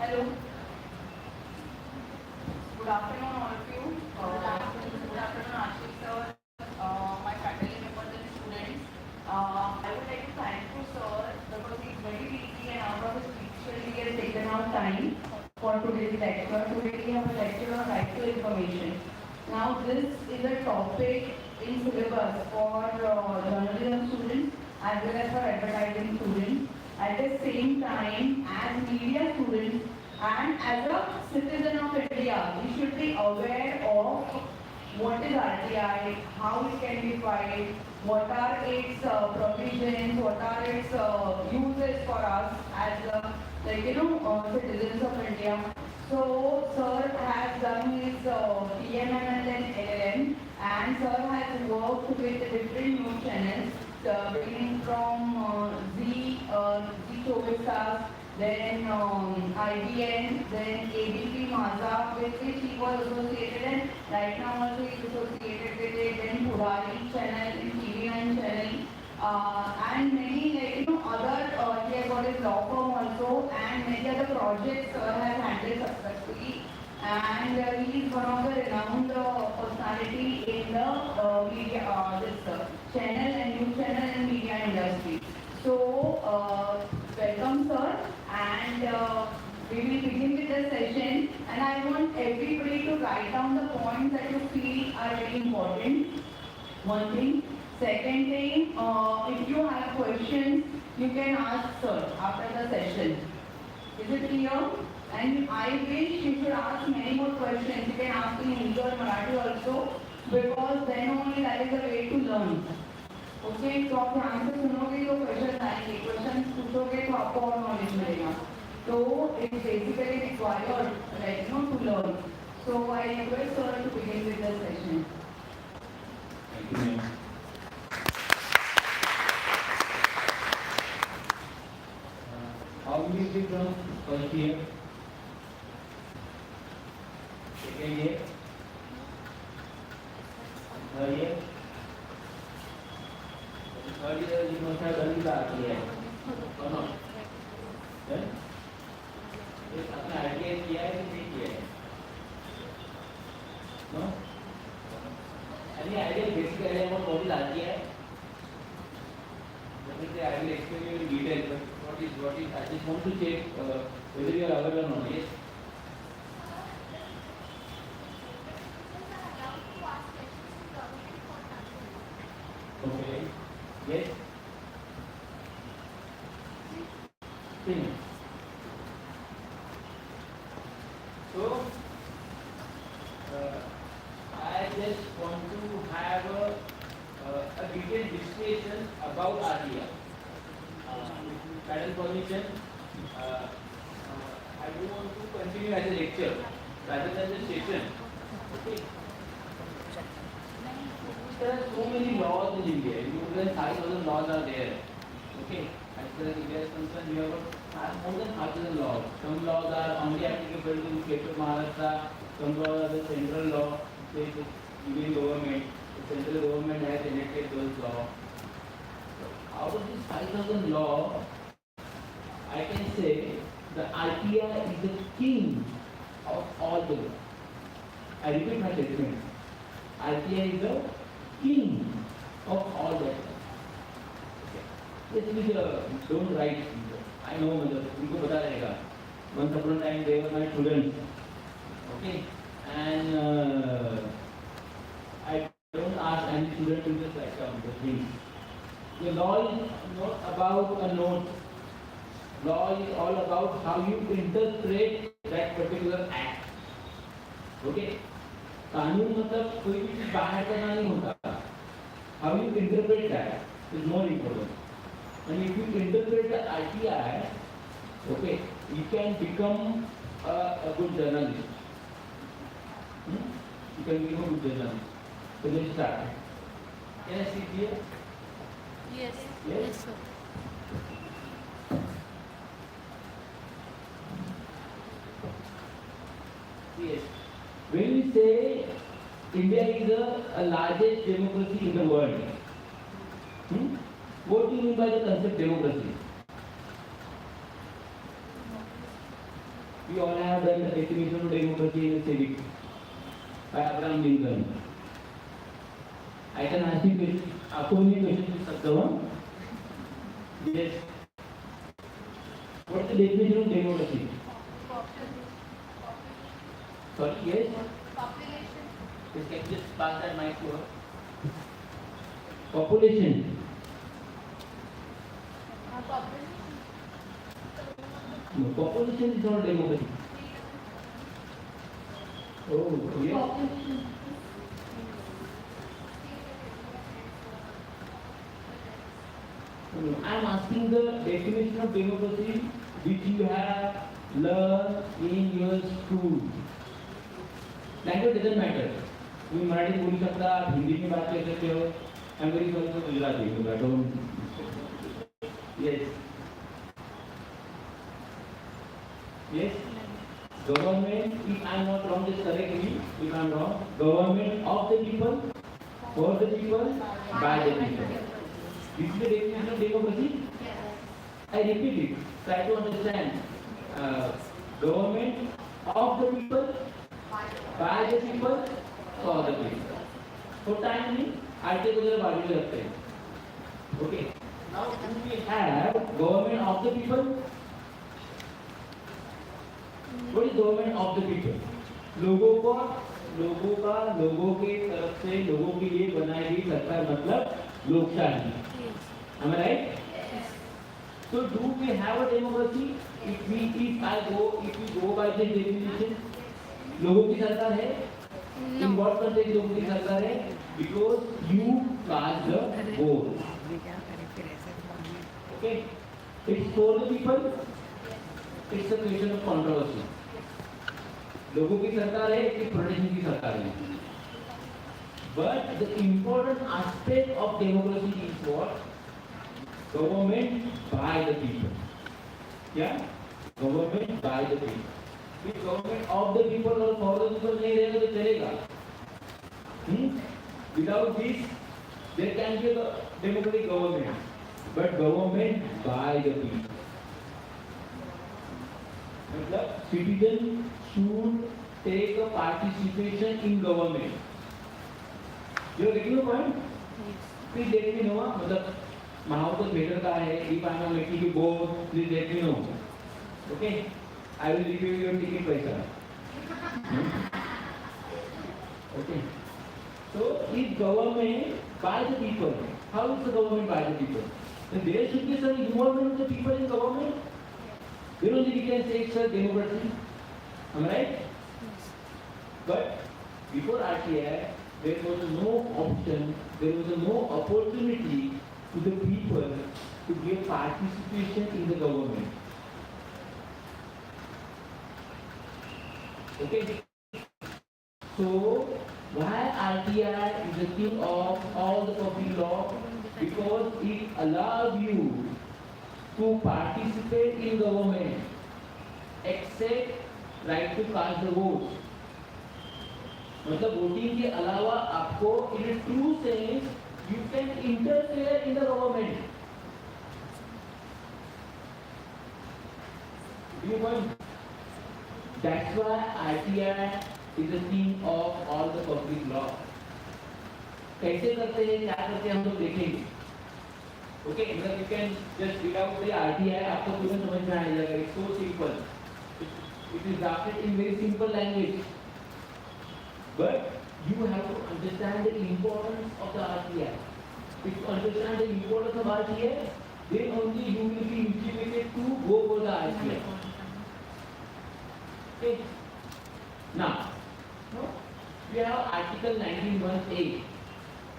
Hello. Good afternoon, all of you. Good afternoon, Ashish sir, my faculty members and students. I would like to thank you, sir, because he's very busy and out of his schedule he has taken out time for today's lecture. Today we have a lecture on right to information. Now, this is a topic in syllabus for journalism students as well as for advertising students. At the same time, as media students and as a citizen of India, we should be aware of what is RTI, how it can be filed, what are its provisions, what are its uses for us as citizens of India. So, sir has done his PMM and then LLM, and sir has worked with different news channels, beginning from Z24, then IBN, then ABP Mazda, with which he was associated, and right now also he is associated with it, then Purari channel, in TV9 channel, and many other, he has got his law firm also, and many other projects has handled successfully, and he is one of the renowned personality in the media, channel and news channel and media industry. So, welcome sir, and we will begin with the session, and I want everybody to write down the points that you feel are very important. One thing. Second thing, if you have questions, you can ask sir after the session. Is it clear? And I wish you should ask many more questions. You can ask in Hindi or Marathi also, because then only that is the way to learn. Okay तो आप ध्यान से सुनोगे तो question आएंगे, question पूछोगे तो आपको और नॉलेज मिलेगा. तो it basically required to learn. So I request sir to begin with the session. Thank you. How many is it from first year? Second year? Third year? Third year you must have done the RTI, or not? Then? आपने RTI किया है कि नहीं किया है? No? Any idea, basic idea about what is RTI? Definitely I will explain you in detail, but what is, I just want to check whether you are aware or not. Yes? Okay. Yes? Finish. So, I just want to have a detailed discussion about RTI. Panel permission, I do want to continue as a lecture rather than the session. Okay. There are so many laws in India. More than 5,000 laws are there. Okay. As far as India is concerned, we have more than 5,000 laws. Some laws are only applicable to the state of Maharashtra. Some laws are the central law, say the Union government. The central government has enacted those laws. So, out of these 5,000 laws, I can say the RTI is the king of all the laws. I repeat my statement. RTI is the king of all that. Okay. Please don't write. I know, उनको पता रहेगा. Once upon a time they were my students. Okay. And I don't ask any student to just write down the things. The law is not about a note. Law is all about how you interpret that particular act. Okay? कानून मतलब कोई भी चीज बाहर करना नहीं होता. How you interpret that is more important. And if you interpret the RTI, okay, you can become a good journalist. You can become a good journalist. So let's start. Can I see here? Yes. Yes? Yes, sir. Yes. When we say India is the largest democracy in the world, what do you mean by the concept democracy? We all have done the definition of democracy in the civic by Abraham Lincoln. I can ask you question. आपको नहीं question पूछ सकता हूँ. Yes. What is the definition of democracy? Sorry, yes. Population. Can you just pass that mic to her? Population. Population. No, population is not democracy. Oh, yes. Population. No, I am asking the definition of democracy which you have learned in your school. Language doesn't matter. तुम्ही मराठी बोलू शकता, हिंदी में बात कर सकते हो. I am very sorry for Gujarati, but I don't. Yes. Yes. Government, if I am not wrong, just correct me if I am wrong. Government of the people, for the people, by the people. This is the definition of democracy. I repeat it. Try to understand. Government of the people, by the people, for the people. So time नहीं, article को जरा बाजू में रखते हैं. Okay. Now do we have government of the people? What is government of the people? लोगों के तरफ से लोगों के लिए बनाई गई सरकार मतलब लोकशाही. Am I right? So do we have a democracy? If we go by the definition, लोगों की सरकार है. In what context लोगों की सरकार है? Because you cast the vote. Okay. It's for the people. It's a question of controversy. लोगों की सरकार है कि प्रोटेक्शन की सरकार है. But the important aspect of democracy is what? Government by the people. Yeah? Government by the people. If government of the people or for the people नहीं रहेगा तो चलेगा. Without this, there can be a democratic government. But government by the people. मतलब citizen should take a participation in government. You are getting the point? Please let me know. मतलब महाउत better का है. If I am making you go, please let me know. Okay? I will give you your ticket paisa. Okay. So if government by the people, how is the government by the people? Then there should be some involvement of the people in government. Then only we can say it's a democracy. Am I right? But before RTI, there was no option, there was no opportunity to the people to give participation in the government. Okay? So, why RTI is the king of all the public law? Because it allows you to participate in government, except right to cast the vote. मतलब voting के अलावा आपको in a true sense you can interfere in the government. Do you want? That's why RTI is the king of all the public law. कैसे करते हैं, क्या करते हैं हम लोग देखेंगे. Okay, मतलब you can just read out the RTI, आपको तुरंत समझ में आ जाएगा. It's so simple. It is drafted in very simple language. But you have to understand the importance of the RTI. If you understand the importance of RTI, then only you will be motivated to go for the RTI. Okay. Now, we have Article 19(1)(a).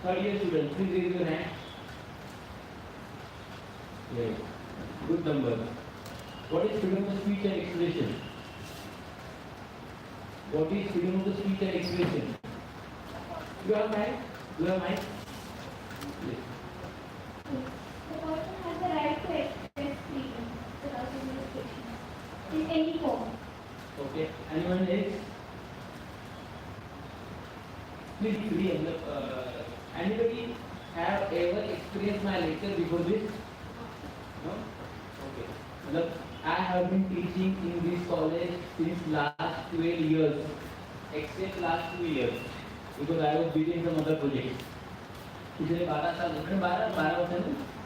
Third year students, please raise your hand. Yes. Good number. What is freedom of speech and expression? What is freedom of speech and expression? You have mic? You have mic? Yes. The person has the right to express freedom without any restrictions in any form. Okay. Anyone else? Please be free. Anybody have ever experienced my lecture before this? No? Okay. I have been teaching in this college since last 12 years, except last 2 years, because I was busy in some other projects. पिछले 12 साल, 12 वर्ष है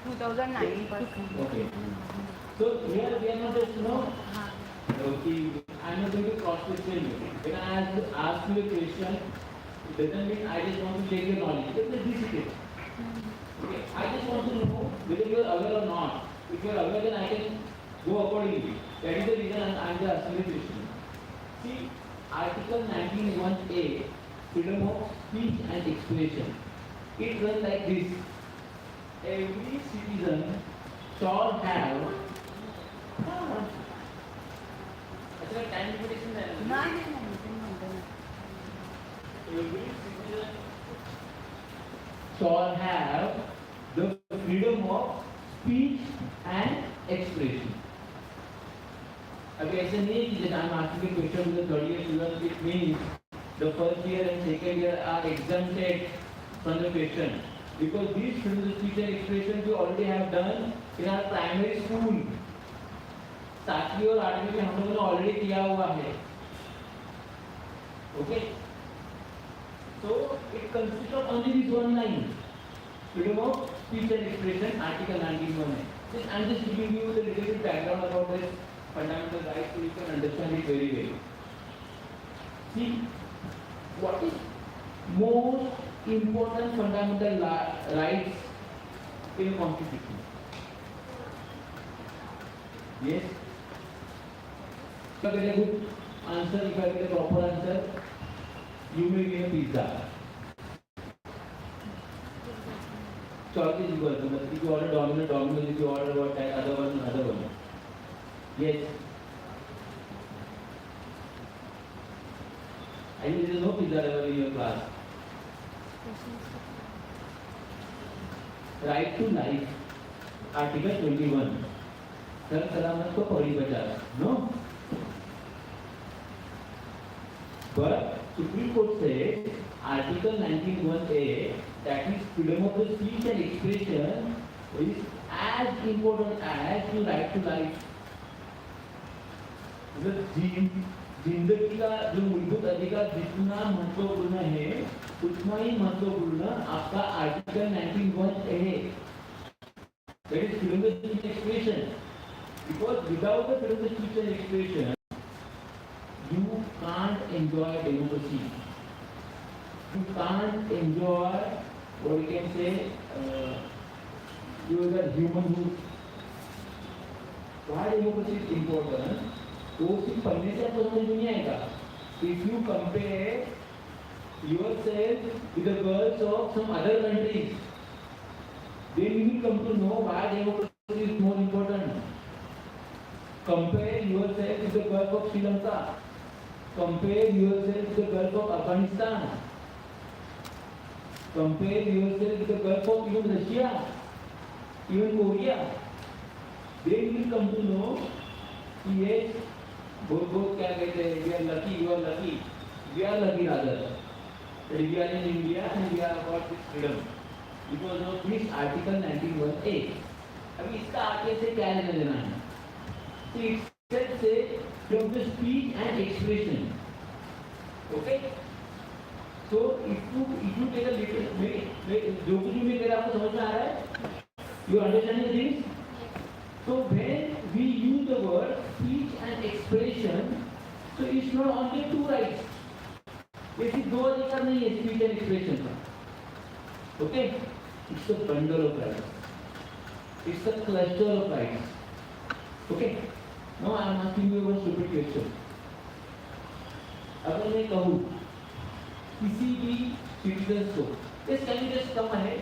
2009 पासून. Okay. So here we are not just okay, I am not going to cross question you. When I ask you a question, it doesn't mean I just want to take your knowledge. This is it. Okay. I just want to know whether you are aware or not. If you are aware, then I can go accordingly. That is the reason I am asking the question. See, Article 19(1)(a), freedom of speech and expression. It runs like this: every citizen shall have. अच्छा time limitation है ना? नहीं. Every citizen shall have the freedom of speech and expression. अभी ऐसे नहीं है कि जैसे I'm asking a question to the third year student, it means the first year and second year are exempted from the question, because these freedom of speech and expression we already have done in our primary school. 7वीं और 8वीं में हम लोगों ने already किया हुआ है. Okay, so it consists of only this one line, freedom of speech and expression, Article 19(1). I'm just giving you the little bit background about this fundamental right, so you can understand it very well. See, what is most important fundamental rights in a constitution? Yes. If I get a good answer, if I get a proper answer, you may win a pizza. Choice is equal. If you order Domino's, if you order what type, other one. Yes. I mean, there is no pizza level in your class. Right to life, Article 21. Sir सलामत को पकड़ी बचा. No. But Supreme Court says Article 19(1)(a), that is freedom of the speech and expression, is as important as the right to life. जिंदगी का जो मूलभूत अधिकार जितना महत्वपूर्ण है, उतना ही महत्वपूर्ण आपका आर्टिकल 19(1)(a) है. That is freedom of speech and expression. Because without the freedom of speech and expression, you can't enjoy democracy. You can't enjoy what you can say your humanhood. Why democracy is important? तो सिर्फ पढ़ने से आपको समझ नहीं आएगा. If you compare yourself with the girls of some other countries, then you will come to know why democracy is more important. Compare yourself with the Gulf of Sri Lanka. Compare yourself with the Gulf of Afghanistan. Compare yourself with the Gulf of even Russia, even Korea. Then you will come to know, yes, both क्या कहते हैं, we are lucky, you are lucky, we are lucky rather. That we are in India and we are got this freedom because of this Article 19(1)(a). अभी इसका आगे से क्या लेना देना है? It says from the speech and expression. Okay. So if you take a little, जो कुछ भी मेरा आपको समझ में आ रहा है? You understand this? So when we use the word speech and expression, so it's not only two rights. ये सिर्फ दो अधिकार नहीं है speech and expression का. Okay? It's a bundle of rights. It's a cluster of rights. Okay? Now I am asking you a stupid question. अगर मैं कहूँ किसी भी citizens को, yes, can you just come ahead?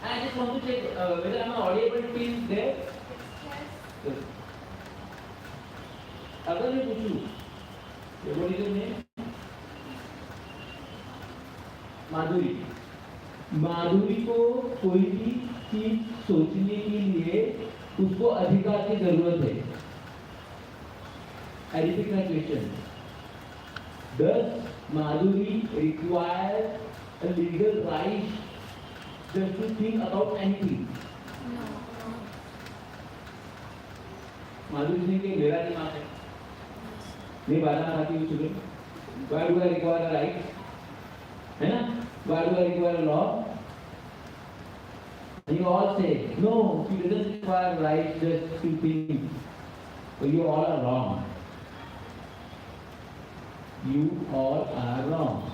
I just want to check whether I am audible till there. Yes. अगर मैं पूछूँ, what is your name? माधुरी. माधुरी को कोई भी चीज सोचने के लिए उसको अधिकार की जरूरत है. I repeat my question. Does Madhuri require a legal right just to think about anything? No. माधुरी सिंह के मेरा दिमाग है, मैं बादाम खाती हूँ सुबह, why do I require a right? है ना? Why do I require a law? And you all say, no, she doesn't require right just to think. So you all are wrong. You all are wrong.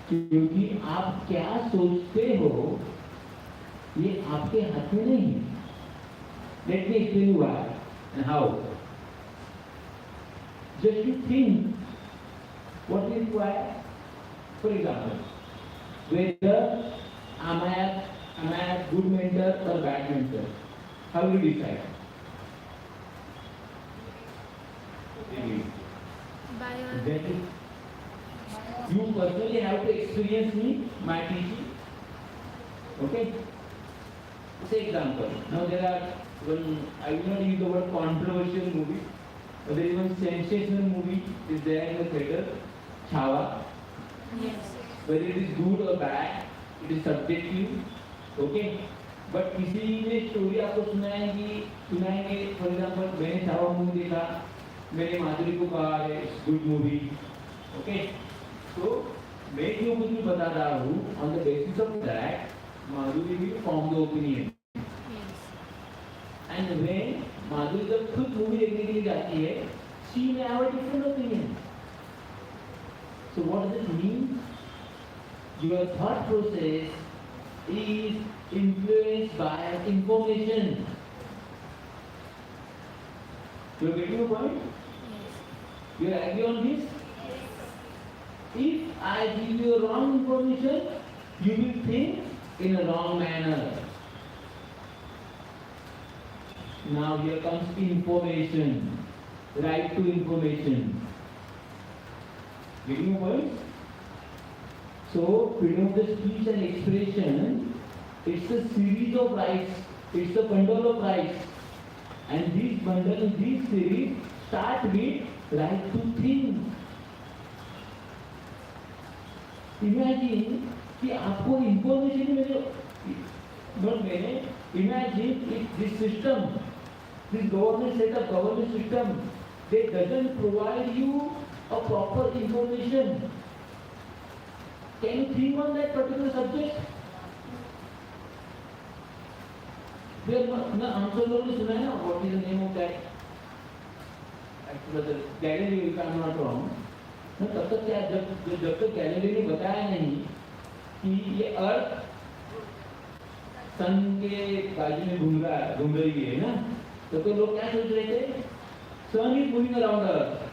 क्योंकि आप क्या सोचते हो ये आपके हाथ में नहीं है. Let me explain you why and how. Just to think what is required. For example, whether am I a good mentor or bad mentor? How will you decide? That is, you personally have to experience me, my teaching. Okay? Say example. Now there are one, I will not use the word controversial movie, but there is one sensational movie is there in the theater, Chhawa. Yes. Whether it is good or bad, it is subjective. Okay? But किसी ने story आपको सुनाएंगे for example मैंने Chhaava movie देखा, मैंने माधुरी को कहा है गुड मूवी. ओके, तो मैं जो कुछ भी बता रहा हूँ on the basis of that Madhuri will form the opinion. And when Madhuri जब खुद मूवी देखने के लिए जाती है, she may have a different opinion. So what does it mean? Your thought process is influenced by information. You are getting the point? Yes. You are agree on this? If I give you wrong information, you will think in a wrong manner. Now here comes information, right to information. Getting the point? So, freedom of the speech and expression, it's a series of rights, it's a bundle of rights. And this bundle, this series start with right to think. Imagine कि आपको information मैंने imagine if this system, this government setup, government system, they doesn't provide you a proper information. Can you think on that particular subject? हम सब लोगों ने सुना है ना, what is the name of that? Actually, Galileo, if I am not wrong. तब तक क्या जब तक गैलीलियो ने बताया नहीं कि ये अर्थ सन के बाजू में घूम रही है ना, तो लोग क्या सोच रहे थे? Sun is moving around earth.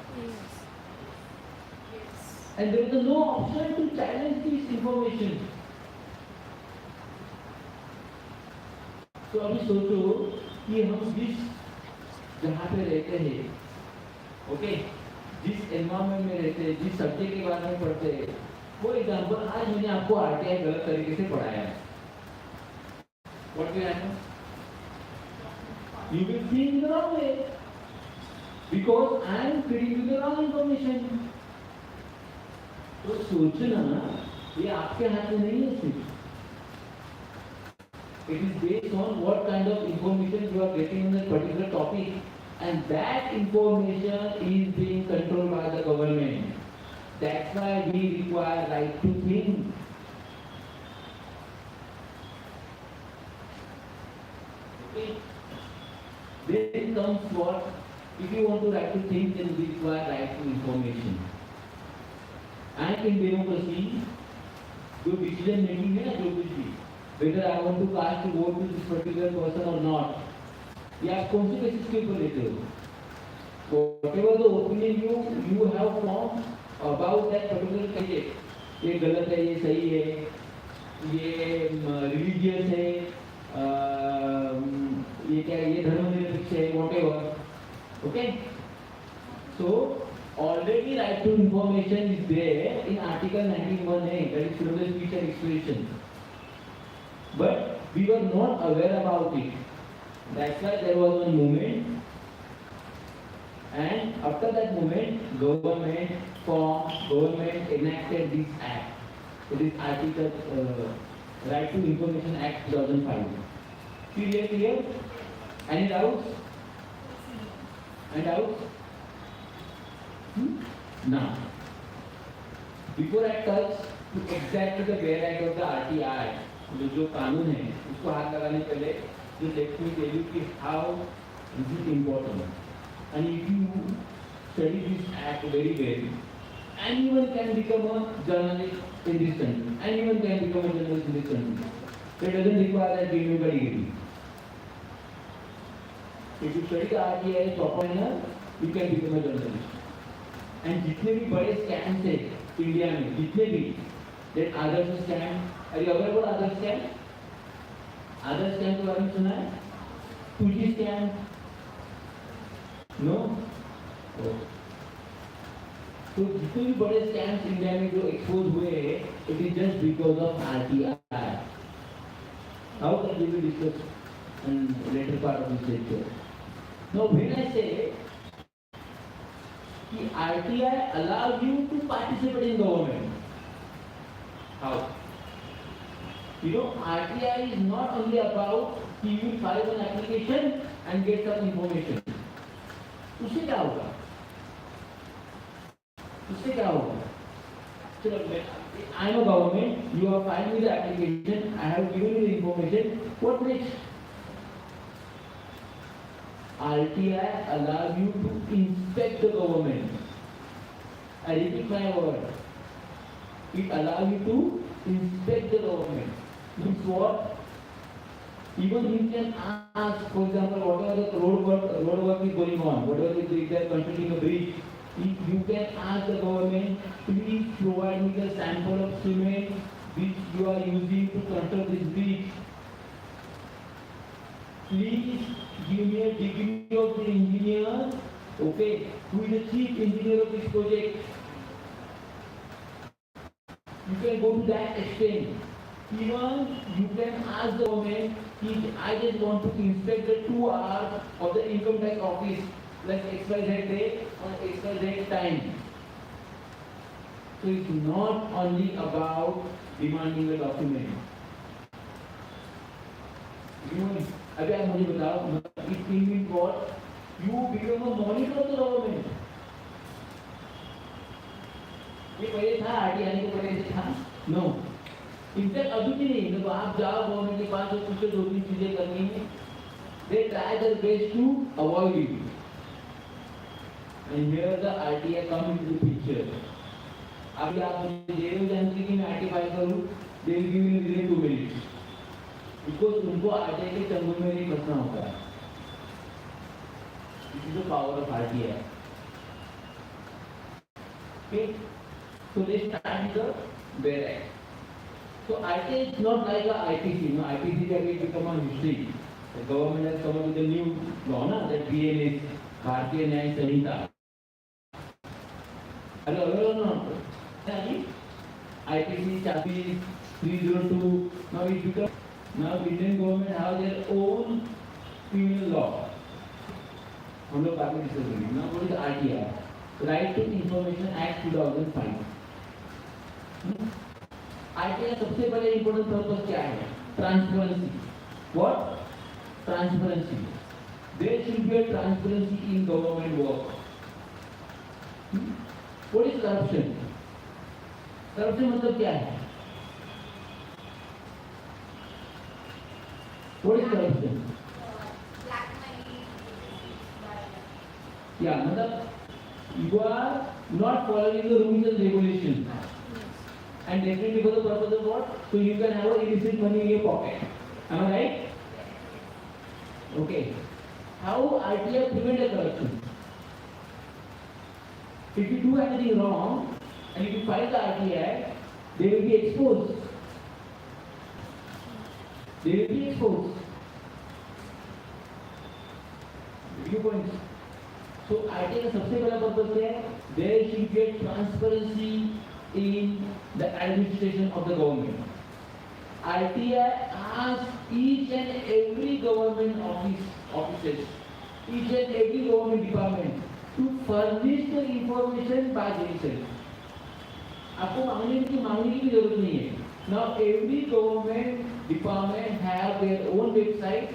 And there was no option to challenge this information. तो अभी सोचो कि हम जिस जहाँ पे रहते हैं, ओके, जिस एनवायरमेंट में रहते हैं, जिस सब्जेक्ट के बारे में पढ़ते हैं, वो एग्जाम्पल आज मैंने आपको आरटीआई गलत तरीके से पढ़ाया है. What will happen? You will think in the wrong way because I am feeding you the wrong information. तो सोचना ये आपके हाथ में नहीं है सिर्फ. It is based on what kind of information you are getting on that particular topic, and that information is being controlled by the government. That's why we require right to think. Okay. Then comes what? If you want to right to think, then we require right to information. And in democracy, जो decision making है ना, जो कुछ भी, whether I want to cast a vote to this particular person or not, ये आप कौन से basis के ऊपर लेते हो? Whatever the opinion you have formed about that particular subject, ये गलत है, ये सही है, ये religious है, ये क्या है, ये धर्मनिरपेक्ष है, whatever, okay? So already right to information is there in Article 19(1)(a), that is freedom of speech and expression. But we were not aware about it. That's why there was one movement, and after that movement, government enacted this act. It is Article Right to Information Act 2005. Clear? Any doubts? And out? Now, before I touch to exactly the variety of the RTI, जो कानून है उसको हाथ लगाने पहले just let me tell you कि how this is important. And if you study this act very well, anyone can become a journalist in this country. Anyone can become a journalist in this country. So it doesn't require that you have a degree. If you study the RTI proper enough, you can become a journalist. And जितने भी बड़े scams है India में, जितने भी that Adarsh scam, अरे अगर बोला आदर्श स्कैम के बारे में सुना है? 2G scam? नो? तो जितने भी बड़े स्कैम्स इंडिया में जो एक्सपोज हुए हैं, it is just because of RTI. How can we discuss in later part of this lecture? Now when I say कि RTI allows you to participate in government. How? You know, RTI is not only about कि you will file an application and get some information. उससे क्या होगा? उससे क्या होगा? चलो, I am a government. You have filed me the application. I have given you the information. What next? RTI allows you to inspect the government. I repeat my word. It allows you to inspect the government. Means what? Even you can ask, for example, whatever the road work is going on, whatever they are constructing a bridge, you can ask the government, please provide me the sample of cement which you are using to construct this bridge. Please give me a degree of the engineer, okay, who is the chief engineer of this project. You can go to that extent. Even you can ask the government, I just want to inspect the 2 hours of the income tax office, like XYZ day or XYZ time. So it's not only about demanding the document. अभी आप मुझे बताओ, it means what? You become a monitor of the government. ये पहले था RTI को पहले से था? No. इनफैक्ट अभी भी नहीं. जब आप जाओ गवर्नमेंट के पास और कुछ 2-3 चीजें करनी है, they try their best to avoid it. And here the RTI come into the picture. अभी आप मुझे दे रहे हो जानते कि मैं RTI फाइल करूँ, they will give me within 2 minutes. Because उनको RTI के चंगुल में नहीं फंसना होता है. This is the power of RTI. Okay, so let's start with the Bare Act. So RTI is not like a IPC. No, IPC can become a history. The government has come up with a new law, na, that BNS, Bharatiya Nyaya Sanhita. Hello, no. IPC, CHAPI, 302. Now it becomes. Now Indian government have their own criminal law. हम लोग बात में discuss करेंगे. Now what is RTI? Right to Information Act 2005. RTI का सबसे बड़ा important purpose क्या है? Transparency. What? Transparency. There should be a transparency in government work. What is corruption? Corruption मतलब क्या है? What is corruption? Black money. Yeah, मतलब you are not following the rules and regulations. And definitely for the purpose of what? So you can have illicit money in your pocket. Am I right? Okay. How RTI prevent a corruption? If you do anything wrong and if you file the RTI, they will be exposed. They will be exposed. Review points. So RTI का सबसे बड़ा purpose क्या है? There should be transparency in the administration of the government. RTI asks each and every government offices, each and every government department to furnish the information by themselves. आपको मांगने की भी जरूरत नहीं है. Now every government department have their own website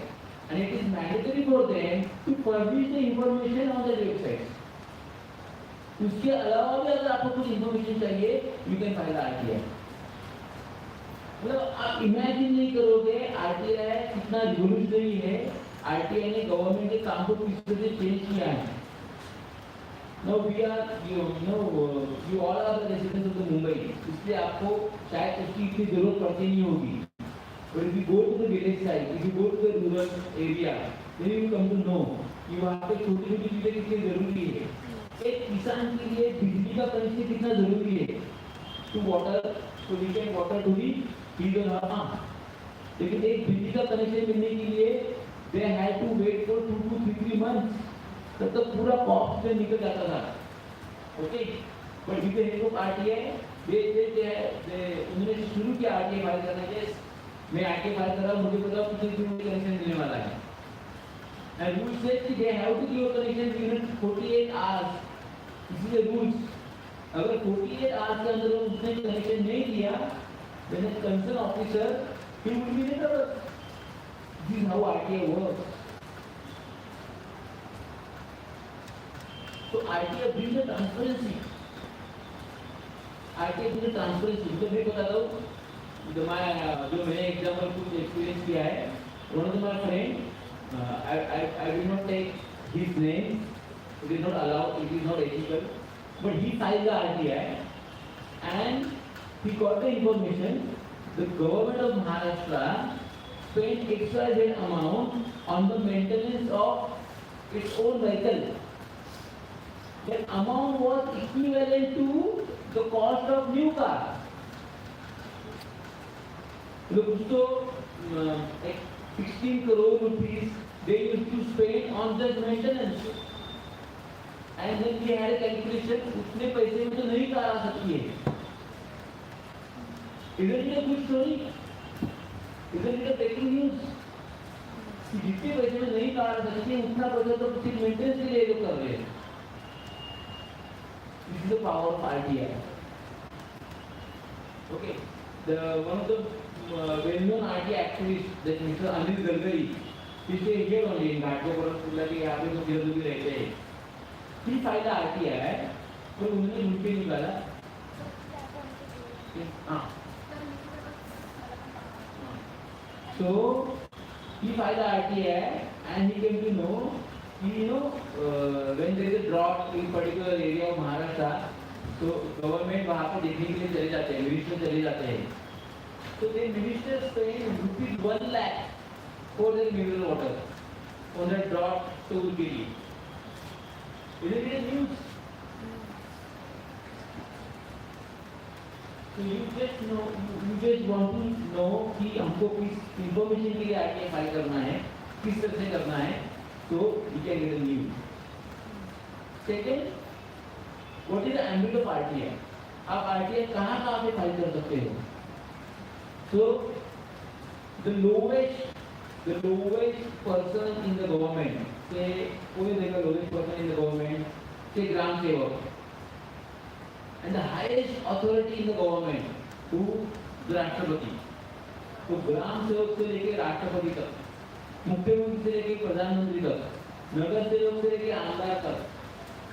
and it is mandatory for them to publish the information on their website. उसके अलावा भी अगर आपको कुछ इन्फॉर्मेशन चाहिए, यू कैन फाइल आरटीआई. मतलब आप इमेजिन नहीं करोगे आरटीआई कितना रिवोल्यूशनरी है. आरटीआई ने गवर्नमेंट के काम को किस तरह से चेंज किया है. Now we are, you all are the residents of the Mumbai. इसलिए आपको शायद उसकी इतनी जरूरत पड़ती नहीं होगी. But if you go to the village side, if you go to the rural area, then you come to know कि वहाँ पे छोटी-छोटी चीजें कितनी जरूरी है. एक किसान के लिए बिजली का कनेक्शन कितना जरूरी है. To water, to reach water to the field or farm. लेकिन एक बिजली का कनेक्शन मिलने के लिए they had to wait for 2 to 3 months. तब तक पूरा कॉस्ट में निकल जाता था. Okay, but with the help of RTI उन्होंने शुरू किया आरटीआई फाइल करना के. मैं आरटीआई फाइल कर रहा हूँ, मुझे पता कितने दिन में कनेक्शन मिलने वाला है. एंड रूल सेज कि they have to give connection with 48 hours. This is the rules. अगर 48 आवर्स के अंदर उसने कनेक्शन नहीं दिया, then the concern officer he will be later. This is how RTI works. So RTI brings the transparency. RTI brings the transparency. तो मैं बताता हूँ, जो मैंने एग्जाम्पल कुछ एक्सपीरियंस किया है. One of my friend, I will not take his name. It is not allowed. It is not ethical. But he filed the RTI, and he got the information. The government of Maharashtra spent XYZ amount on the maintenance of its own vehicle. That amount was equivalent to the cost of new car. Look, so 16 crore rupees they used to spend on the maintenance. And then we had a calculation, उतने पैसे में तो नहीं car आ सकती है. Isn't it a good story? Isn't it a breaking news? जितने पैसे में नहीं कार आ सकती है, उतना पैसा तो सिर्फ मेंटेनेंस के लिए लोग कर रहे हैं. This is the power of RTI. Okay, one of the well-known RTI activists, that Mr. Anil Gargari, he stayed here only in Ghatgopur, कि यहाँ पे सब इधर उधर रहते हैं. He filed the RTI, पर उन्होंने लूट के निकाला. हाँ. So he filed the RTI, and he came to know. When there is a drought in particular area of Maharashtra, so government वहाँ पे देखने के लिए चले जाते हैं, मिनिस्टर चले जाते हैं. So the ministers spend rupees 1 lakh for their mineral water on the drought tool के लिए. Isn't it news? So you just want to know कि हमको किस information के लिए RTI फाइल करना है, किस तरह से करना है. So we can get a news. Second, what is the ambit of RTI? आप RTI कहाँ से फाइल कर सकते हो? So the lowest person in the government, say कोई देखा lowest person in the government, say ग्राम सेवक, and the highest authority in the government, who the राष्ट्रपति. तो ग्राम सेवक से लेके राष्ट्रपति तक, मुख्यमंत्री से लेके प्रधानमंत्री तक, नगर सेवक से लेके आमदार तक,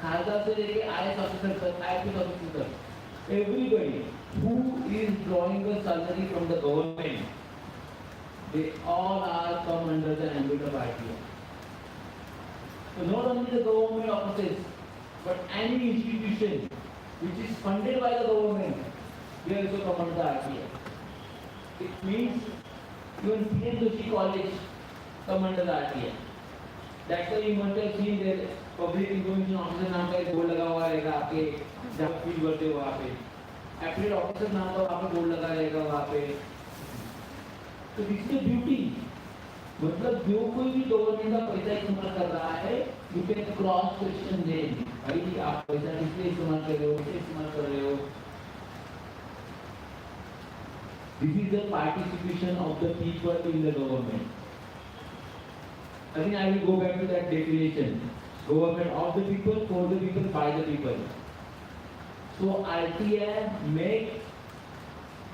खासदार से लेके आईएएस ऑफिसर तक, आईपीएस ऑफिसर तक, everybody who is drawing the salary from the government, they all are come under the ambit of RTI. So not only the government offices, but any institution which is funded by the government, they also come under the RTI. It means even PM Joshi College come under the RTI. That's why you must have seen that public information officer नाम का एक board लगा हुआ रहेगा आपके जहाँ field भरते हो वहाँ पे. एप्लीकेट ऑफिसर नाम का वहाँ पे बोर्ड लगा रहेगा वहाँ पे. तो इसकी ब्यूटी मतलब जो कोई भी गवर्नमेंट का पैसा इस्तेमाल कर रहा है, you can cross question them. भाई आप पैसा किसलिए इस्तेमाल कर रहे हो, कैसे इस्तेमाल कर रहे हो. This is the participation of the people in the government. I think I will go back to that definition. Government of the people, for the people, by the people. So RTI makes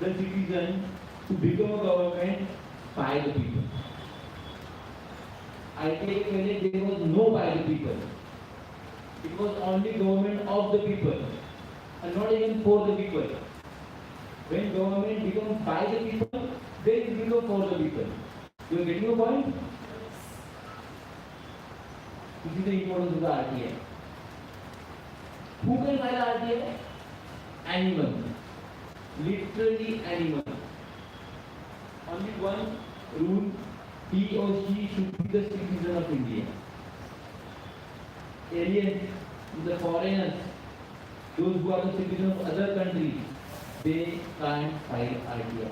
the citizen to become a government by the people. RTI के पहले there was no by the people. It was only government of the people, and not even for the people. When government becomes by the people, then it becomes for the people. You are getting the point? This is the importance of the RTI. Who can file RTI? Anyone. Literally anyone. Only one rule: he or she should be the citizen of India. Aliens, the foreigners, those who are the citizens of other countries, they can't file RTI.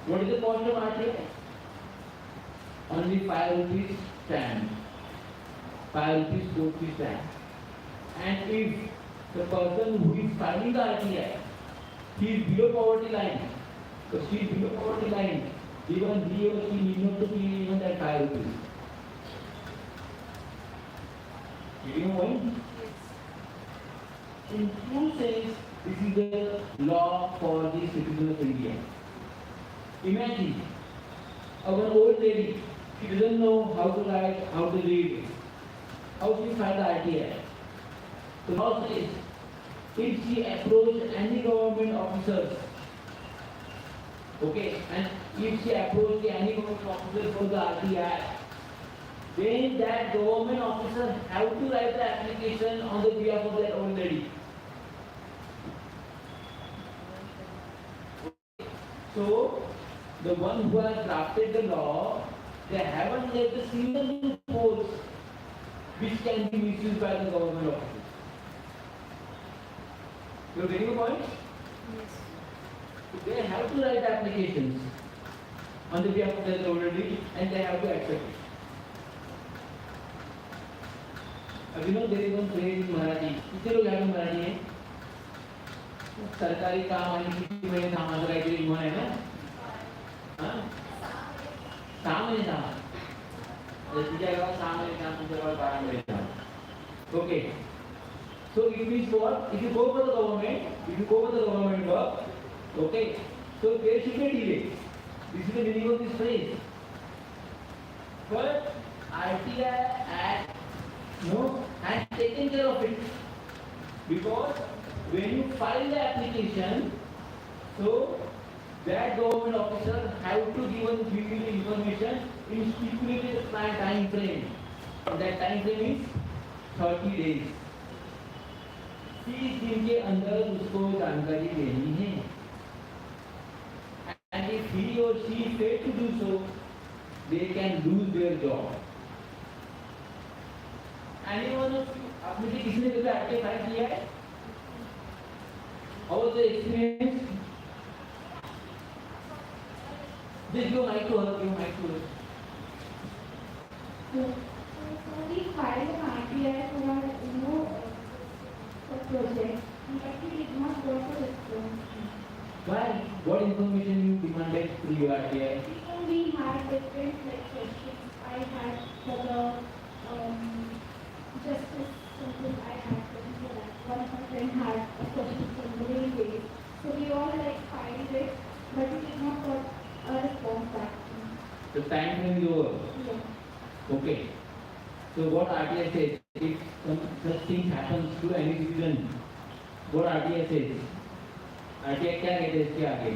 What is the cost of RTI? Only 5 rupees stamp. 5 rupees court fee stamp. And if the person who is filing the RTI, he is below poverty line, so she is below poverty line, even he or she need not to pay even that 5 rupees. Getting the point? In true sense, this is the law for the citizens of India. Imagine our old lady, she doesn't know how to write, how to read, how she filed the RTI. The law says, if she approached any government officers, okay, and if she approached any government officer for the RTI, then that government officer have to write the application on the behalf of that old lady. So, the one who has drafted the law, they haven't left a single loophole which can be misused by the government officer. You are getting the point? Yes. They have to write applications on the behalf of the old lady, and they have to accept it. You know there is one phrase in Marathi. किती लोग यहाँ पे मराठी हैं? सरकारी काम आणि किती महिने कामाचं काहीतरी म्हण आहे ना? हाँ? 6 महिने काम. तुझ्या गावात 6 महिने काम, तुमच्या गावात 12 महिने काम. Okay. So it means what? If you go for the government work, okay. So there should be a delay. This is the meaning of this phrase. But RTI Act has taken care of it, because when you file the application, so that government officer have to give you the information in stipulated time frame. That time frame is 30 days. 30 दिन के अंदर उसको जानकारी देनी है. And if he or she fail to do so, they can lose their job. Anyone of you, आप में से किसी ने कभी RTI फाइल किया है? How was the experience? Just give mic to her. So we filed an RTI for our, a project. We actually did not go for response. Why? What information you demanded through your RTI? We had different questions. I had for the justice something I had for that. One of my friend had a question from the railway. So we all filed it, but we did not got a response back. The time frame is over. Yeah. Okay. So what RTI says, if some such thing happens to any citizen, what RTI says? RTI क्या कहते हैं इसके आगे?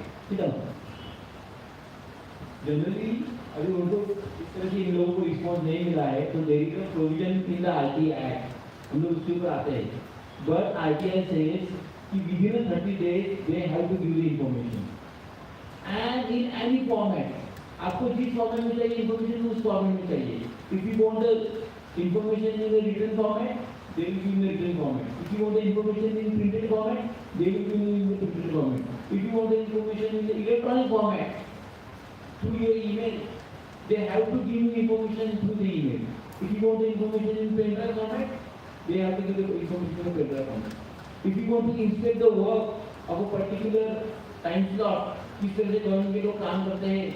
Generally अभी उनको इस तरह से इन लोगों को रिस्पॉन्स नहीं मिला है, तो there is a provision in the RTI act. हम लोग उसके ऊपर आते हैं. बट RTI सेज कि within 30 days they have to give the information and in any format. आपको जिस फॉर्मेट में चाहिए इंफॉर्मेशन उस फॉर्मेट में चाहिए. If you want the information in the written format, they will give you in the written format. If you want the information in printed format, they will give you in the printed format. If you want the information in the electronic format, through your email, they have to give you information through the email. If you want the information in pen drive format, they have to give the information in pen drive format. If you want to inspect the work of a particular time slot, किस तरह से government के लोग काम करते हैं,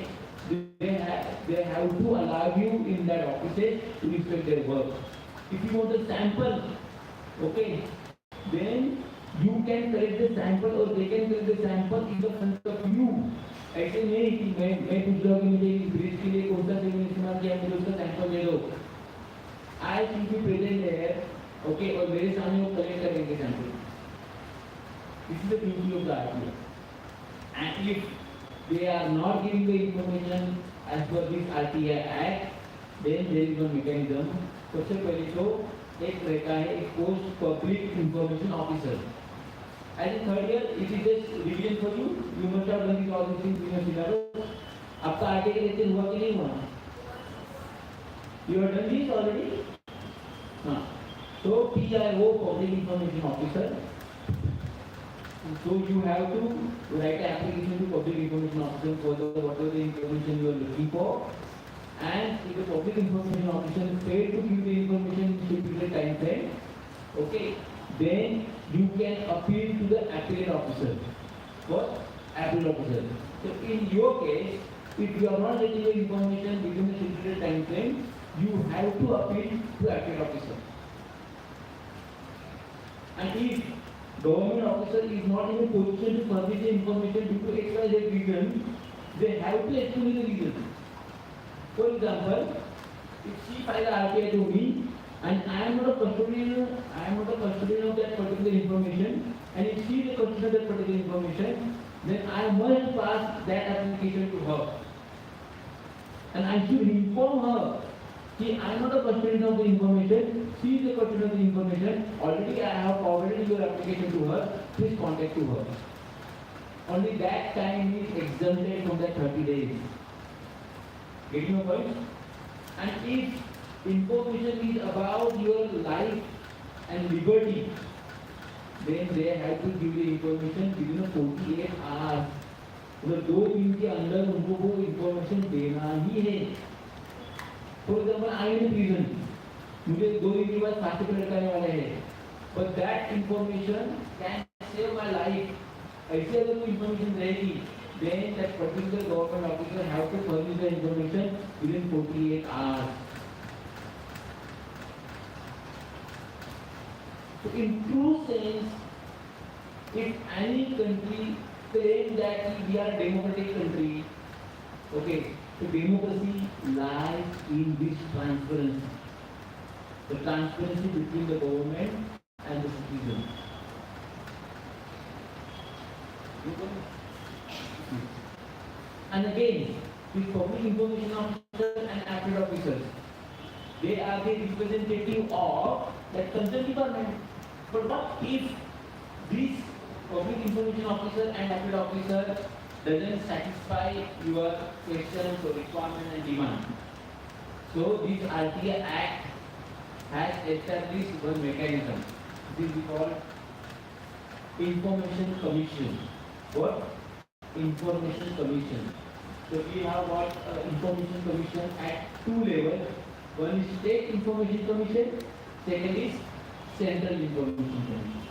they have to allow you in that office to inspect their work. If you want a sample, okay, then you can collect the sample or they can collect the sample in the front of you ऐसे नहीं कि मैं पूछ रहा हूँ कि मुझे इस ब्रिज के लिए कौन सा सिग्नल इस्तेमाल किया, मुझे उसका सैंपल दे दो। I should be present there, okay, और मेरे सामने वो कलेक्ट करेंगे sample. This is the beauty of the RTI. And if they are not giving the information as per this RTI Act, then there is one mechanism. सबसे पहले तो एक रहता है एक post public information officer. As a third year, it is just revision for you. You must have done all these things in your syllabus. आपका RTI lecture हुआ कि नहीं हुआ? You have done this already? हाँ। तो PIO public information officer. So you have to write an application to public information officer for whatever the information you are looking for, and if the public information officer fail to give the information in stipulated time frame, okay, then you can appeal to the appellate officer. What? Appellate officer. So in your case, if you are not getting the information within the stipulated time frame, you have to appeal to appellate officer. And if government officer is not in a position to furnish the information due to XYZ reason, they have to explain the reason. For example, if she files an RTI to me and I am not a custodian of that particular information, and if she is a custodian of that particular information, then I must pass that application to her. And I should inform her, see, I am not a custodian of the information, she is the custodian of the information, already I have forwarded your application to her, please contact to her. Only that time is exempted from that 30 days. Getting my point? And if information is about your life and liberty, then they have to give the information within a 48 hours. मतलब 2 दिन के अंदर उनको वो information देना ही है। For example, I am in prison. मुझे 2 दिन के बाद फांसी पर लटकाने वाले हैं। But that information can save my life. ऐसे अगर कोई information रहेगी, then that particular government officer have to furnish the information within 48 hours. So in true sense, if any country claims that we are a democratic country, okay, so democracy lies in this transparency. The transparency between the government and the citizen. And again, these public information officers and appellate officers, they are the representative of that concerned department. But what if this public information officer and appellate officer doesn't satisfy your questions or requirement and demand? So this RTI Act has established one mechanism. This is called Information Commission. What? Information Commission. So we have got Information Commission at 2 levels. One is State Information Commission, second is Central Information Commission.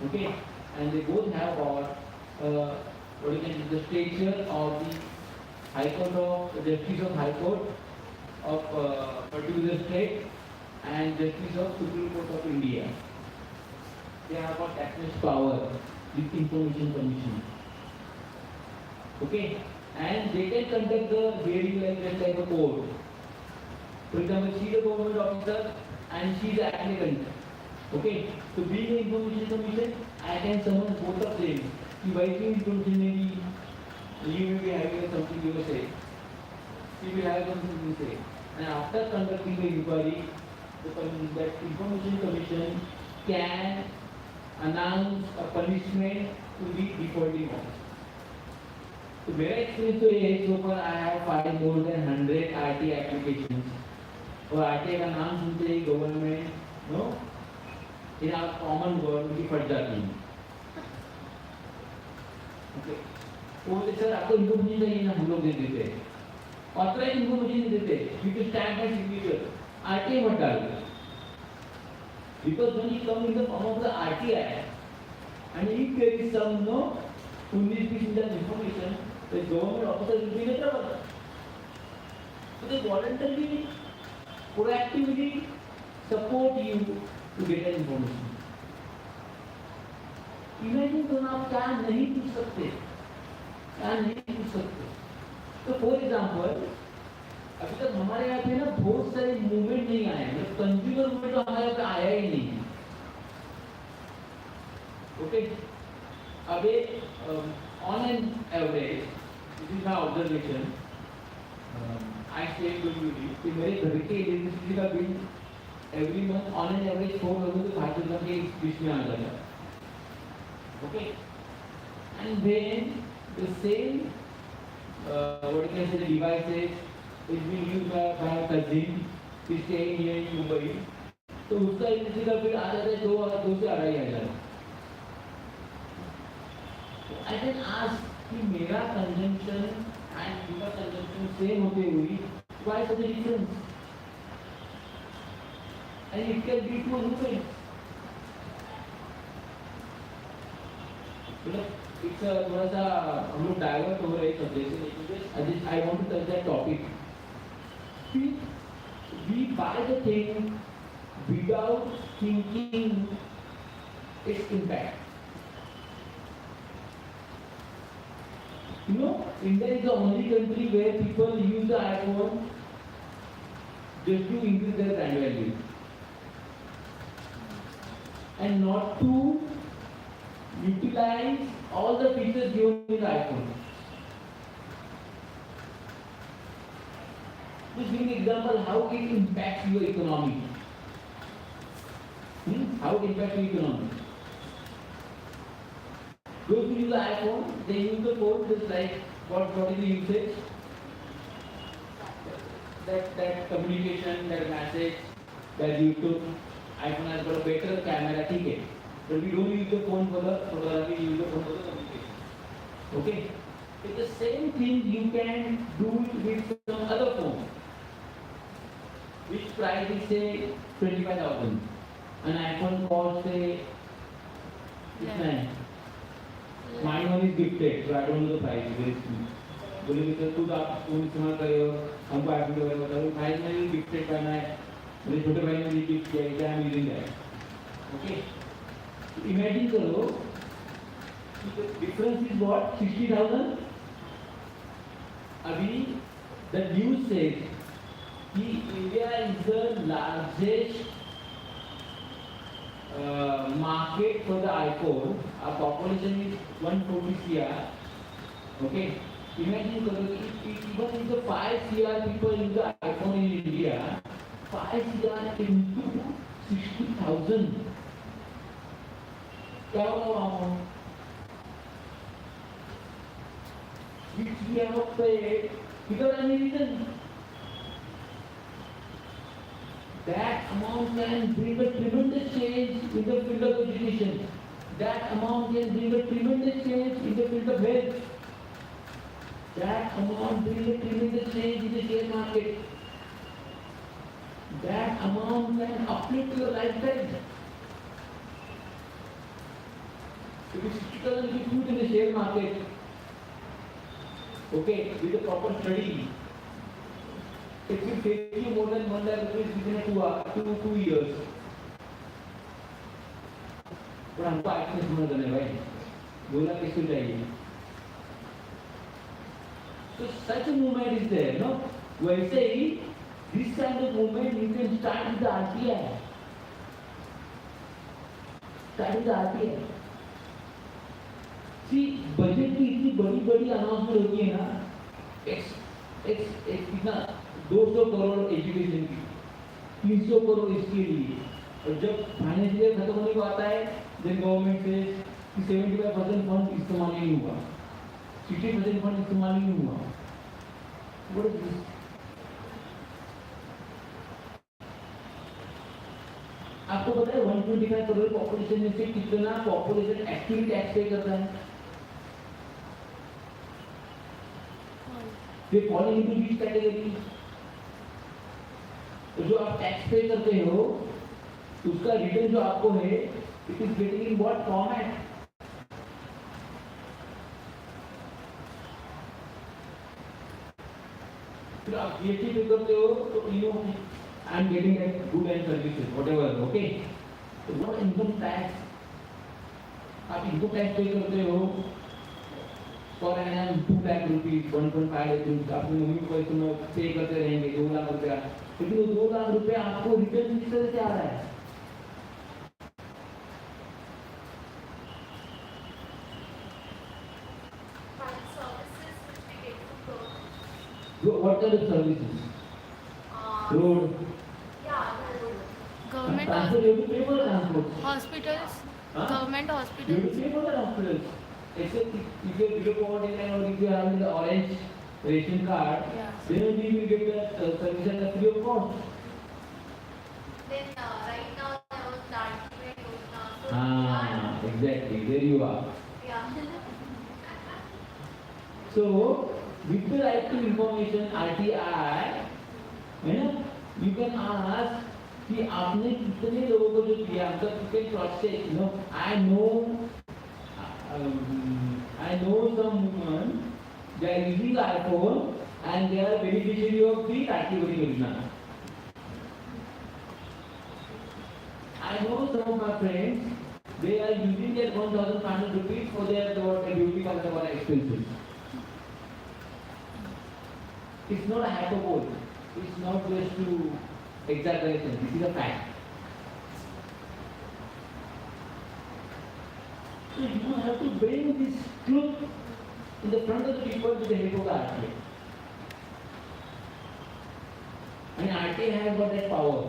Okay, and they both have got what you can say, the stature of the High Court of Justice of High Court of particular state and Justice of Supreme Court of India. They have got access power with Information Commission. Okay, and they can conduct the hearing like a court. For example, she is a government officer and she is the applicant. Okay, so being an Information Commission, I can summon both of them. कि भाई की information maybe you may be having something you may say, she will have something to say, and after conducting the inquiry, that Information Commission can announce a punishment to the defaulting officer. तो मेरा experience तो ये है, so far I have filed more than 100 RTI applications. और RTI का नाम सुनते ही government no in our common word की फट जाती है। ओके, वो सर आपको इन्फॉर्मेशन चाहिए ना, हम लोग दे देते हैं, ऑथराइज इन्फॉर्मेशन देते हैं, you to stamp and signature, RTI मत डालो, because when you come in the form of the RTI and if there is some no foolish piece of information, the government officer will be in trouble. So they voluntarily, proactively support you to get an information. Imagine तो आप क्या नहीं पूछ सकते, क्या नहीं पूछ सकते। तो फॉर एग्जाम्पल अभी तक हमारे यहाँ पे ना बहुत सारे मूवमेंट नहीं आए, मतलब कंज्यूमर मूवमेंट तो हमारे यहाँ पे आया ही नहीं है। ओके, अब on an average, this is my observation, I state कि मेरे घर के इलेक्ट्रिसिटी का bill every month on an average 4,000 to 5,000 के बीच में आ जाता है। Okay, and then the same what you can say the devices is being used by a cousin who is staying here in Mumbai, तो उसका electricity का bill आ जाता है 2 से 2,500। आई कैन आस्क कि मेरा कंजम्पशन एंड उनका कंजम्पशन सेम होते हुए why such a difference, and it can be to movement. मतलब इट्स थोड़ा सा हम लोग डाइवर्ट हो रहे सब्जेक्ट से, लेकिन I want to touch that topic. We buy the thing without thinking its impact. You know, India is the only country where people use the iPhone just to increase their brand value and not to utilize all the features given in the iPhone. Just give an example how it impacts your economy. How it impacts your economy. Those who use the iPhone, they use the phone just like what is the usage? That communication, that message, that YouTube. iPhone has got a better camera, ठीक है. But we don't use the phone for the photography, we use the phone for the communication. Okay? It's the same thing you can do it with some other phone. Which price is say 25,000. An iPhone costs say mine one is gifted, so I don't know the price. Very cheap. बोले कि sir खुद आप phone इस्तेमाल करे हो, हमको iPhone के बारे में बताओ। भाई मैंने गिफ्टेड करना है, मेरे छोटे भाई ने मुझे गिफ्ट किया है, क्या I'm using that. Okay? Imagine करो, the difference is what? 60,000. अभी the news says कि India is the largest market for the iPhone. Our population is 140 CR. Okay, imagine even if the 5 CR people use the iPhone in India, 5 CR into 60,000. क्या होगा? Which we have paid without any reason. That amount can bring a tremendous change in the field of education. That amount can bring a tremendous change in the field of health. That amount brings a tremendous change in the share market. That amount can uplift your lifestyle. If you 60,000 you put in the share market, okay, with a proper study, it will take you more than 1 lakh rupees within 2 years. पर हमको item समझ करने भाई 2 लाख किसको चाहिए? So such a movement is there, no? वैसे ही this kind of movement you can start with the RTI. Start with the RTI. See, budget की इतनी बड़ी अनाउंसमेंट होती है ना, कितना 200 करोड़ एजुकेशन की, 300 करोड़ इसके लिए, और जब फाइनेंशियल ईयर खत्म होने को आता है, देन गवर्नमेंट से 75% फंड इस्तेमाल नहीं हुआ, 60% फंड इस्तेमाल नहीं हुआ। What is this? आपको पता है 125 करोड़ पॉपुलेशन में से कितना पॉपुलेशन एक्टिव टैक्स पे करता है? They fall into which category? तो जो आप टैक्स पे करते हो, उसका रिटर्न जो आपको है, it is getting in what format? फिर आप GST पे करते हो, तो you know, I am getting that good and services, whatever, okay? तो what income tax? आप income tax पे करते हो, for an M 2 lakh rupees 1.5 lakh rupees अपनी मम्मी को पैसे पे करते रहेंगे 2 लाख रुपया, लेकिन वो 2 लाख रुपया आपको रिटर्न किस तरह से आ रहा है? What are the services? Road. Yeah, Government Transport, you have to pay for the transport. hospitals, Huh? government You have to hospitals. pay for the hospitals. Except if you have below poverty line or if you have the orange ration card, Yeah. then only you will get the service at the free of cost. then right now there was Lajpuri Yojana. So Ah, exactly. There you are. yeah. So, with the right to information RTI, है ना, you can ask कि आपने कितने लोगों को जो दिया, मतलब you can cross check, you know, I know some women, they are using the iPhone and they are beneficiary of the Katkar Yojana. I know some of my friends, they are using their 1,500 rupees for their beauty parlor expenses. It's not a hyperbole. It's not just to exaggeration. This is a fact. So you have to bring this truth in the front of the people with the help of the RTA. And RTA has got that power.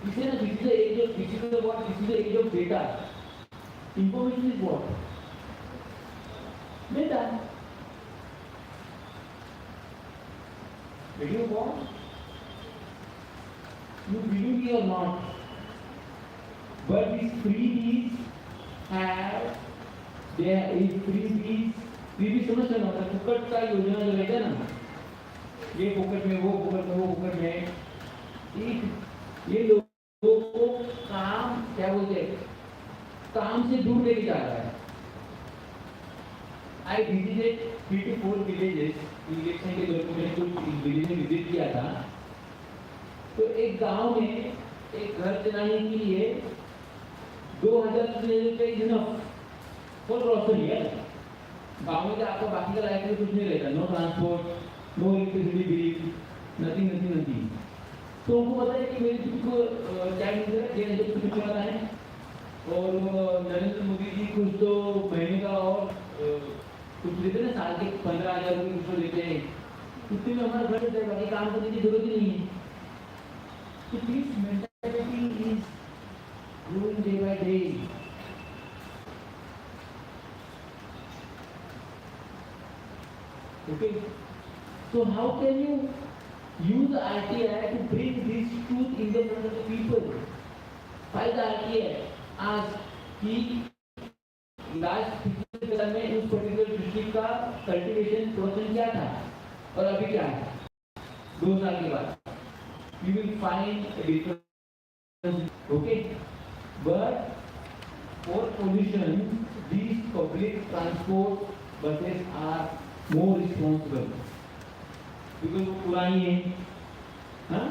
You say, no, this is the age of, this is the what? This is the age of data. Information is what? Data. Did you watch? You believe me or not? But these freebies have, there is freebies, freebies समझते ना, मतलब फुकट का योजना जो रहता है ना, ये फुकट में वो फुकट में वो फुकट में, ये लोगों को काम क्या बोलते हैं, काम से दूर लेके जा रहा है. I visited 3 to 4 villages. Election के दौरान मैंने कुछ विलेज में विजिट किया था. तो एक गांव में एक घर चलाने के लिए 2,000 रुपये इनफ फॉर ग्रोसरी है. गांव में तो आपको बाकी का लाइफ में कुछ नहीं रहता. No transport, no electricity bill, nothing. तो उनको पता है कि मेरे को क्या मिल रहा है, ये जो कुछ वाला है. और नरेंद्र मोदी जी कुछ तो महीने का और कुछ देते ना, साल के 15,000 रुपये कुछ तो देते हैं. उतने में हमारा घर है, बाकी काम करने की जरूरत ही नहीं है. तो this mentality is growing day by day. Okay, so how can you use RTI to bring this truth in the front of the people? File the RTI, ask कि लास्ट 50 साल में उस पर्टिकुलर डिस्ट्रिक्ट का cultivation process क्या था और अभी क्या है. 2 साल के बाद you will find a difference. Okay, but for pollution these public transport buses are more responsible because वो पुरानी है. हाँ,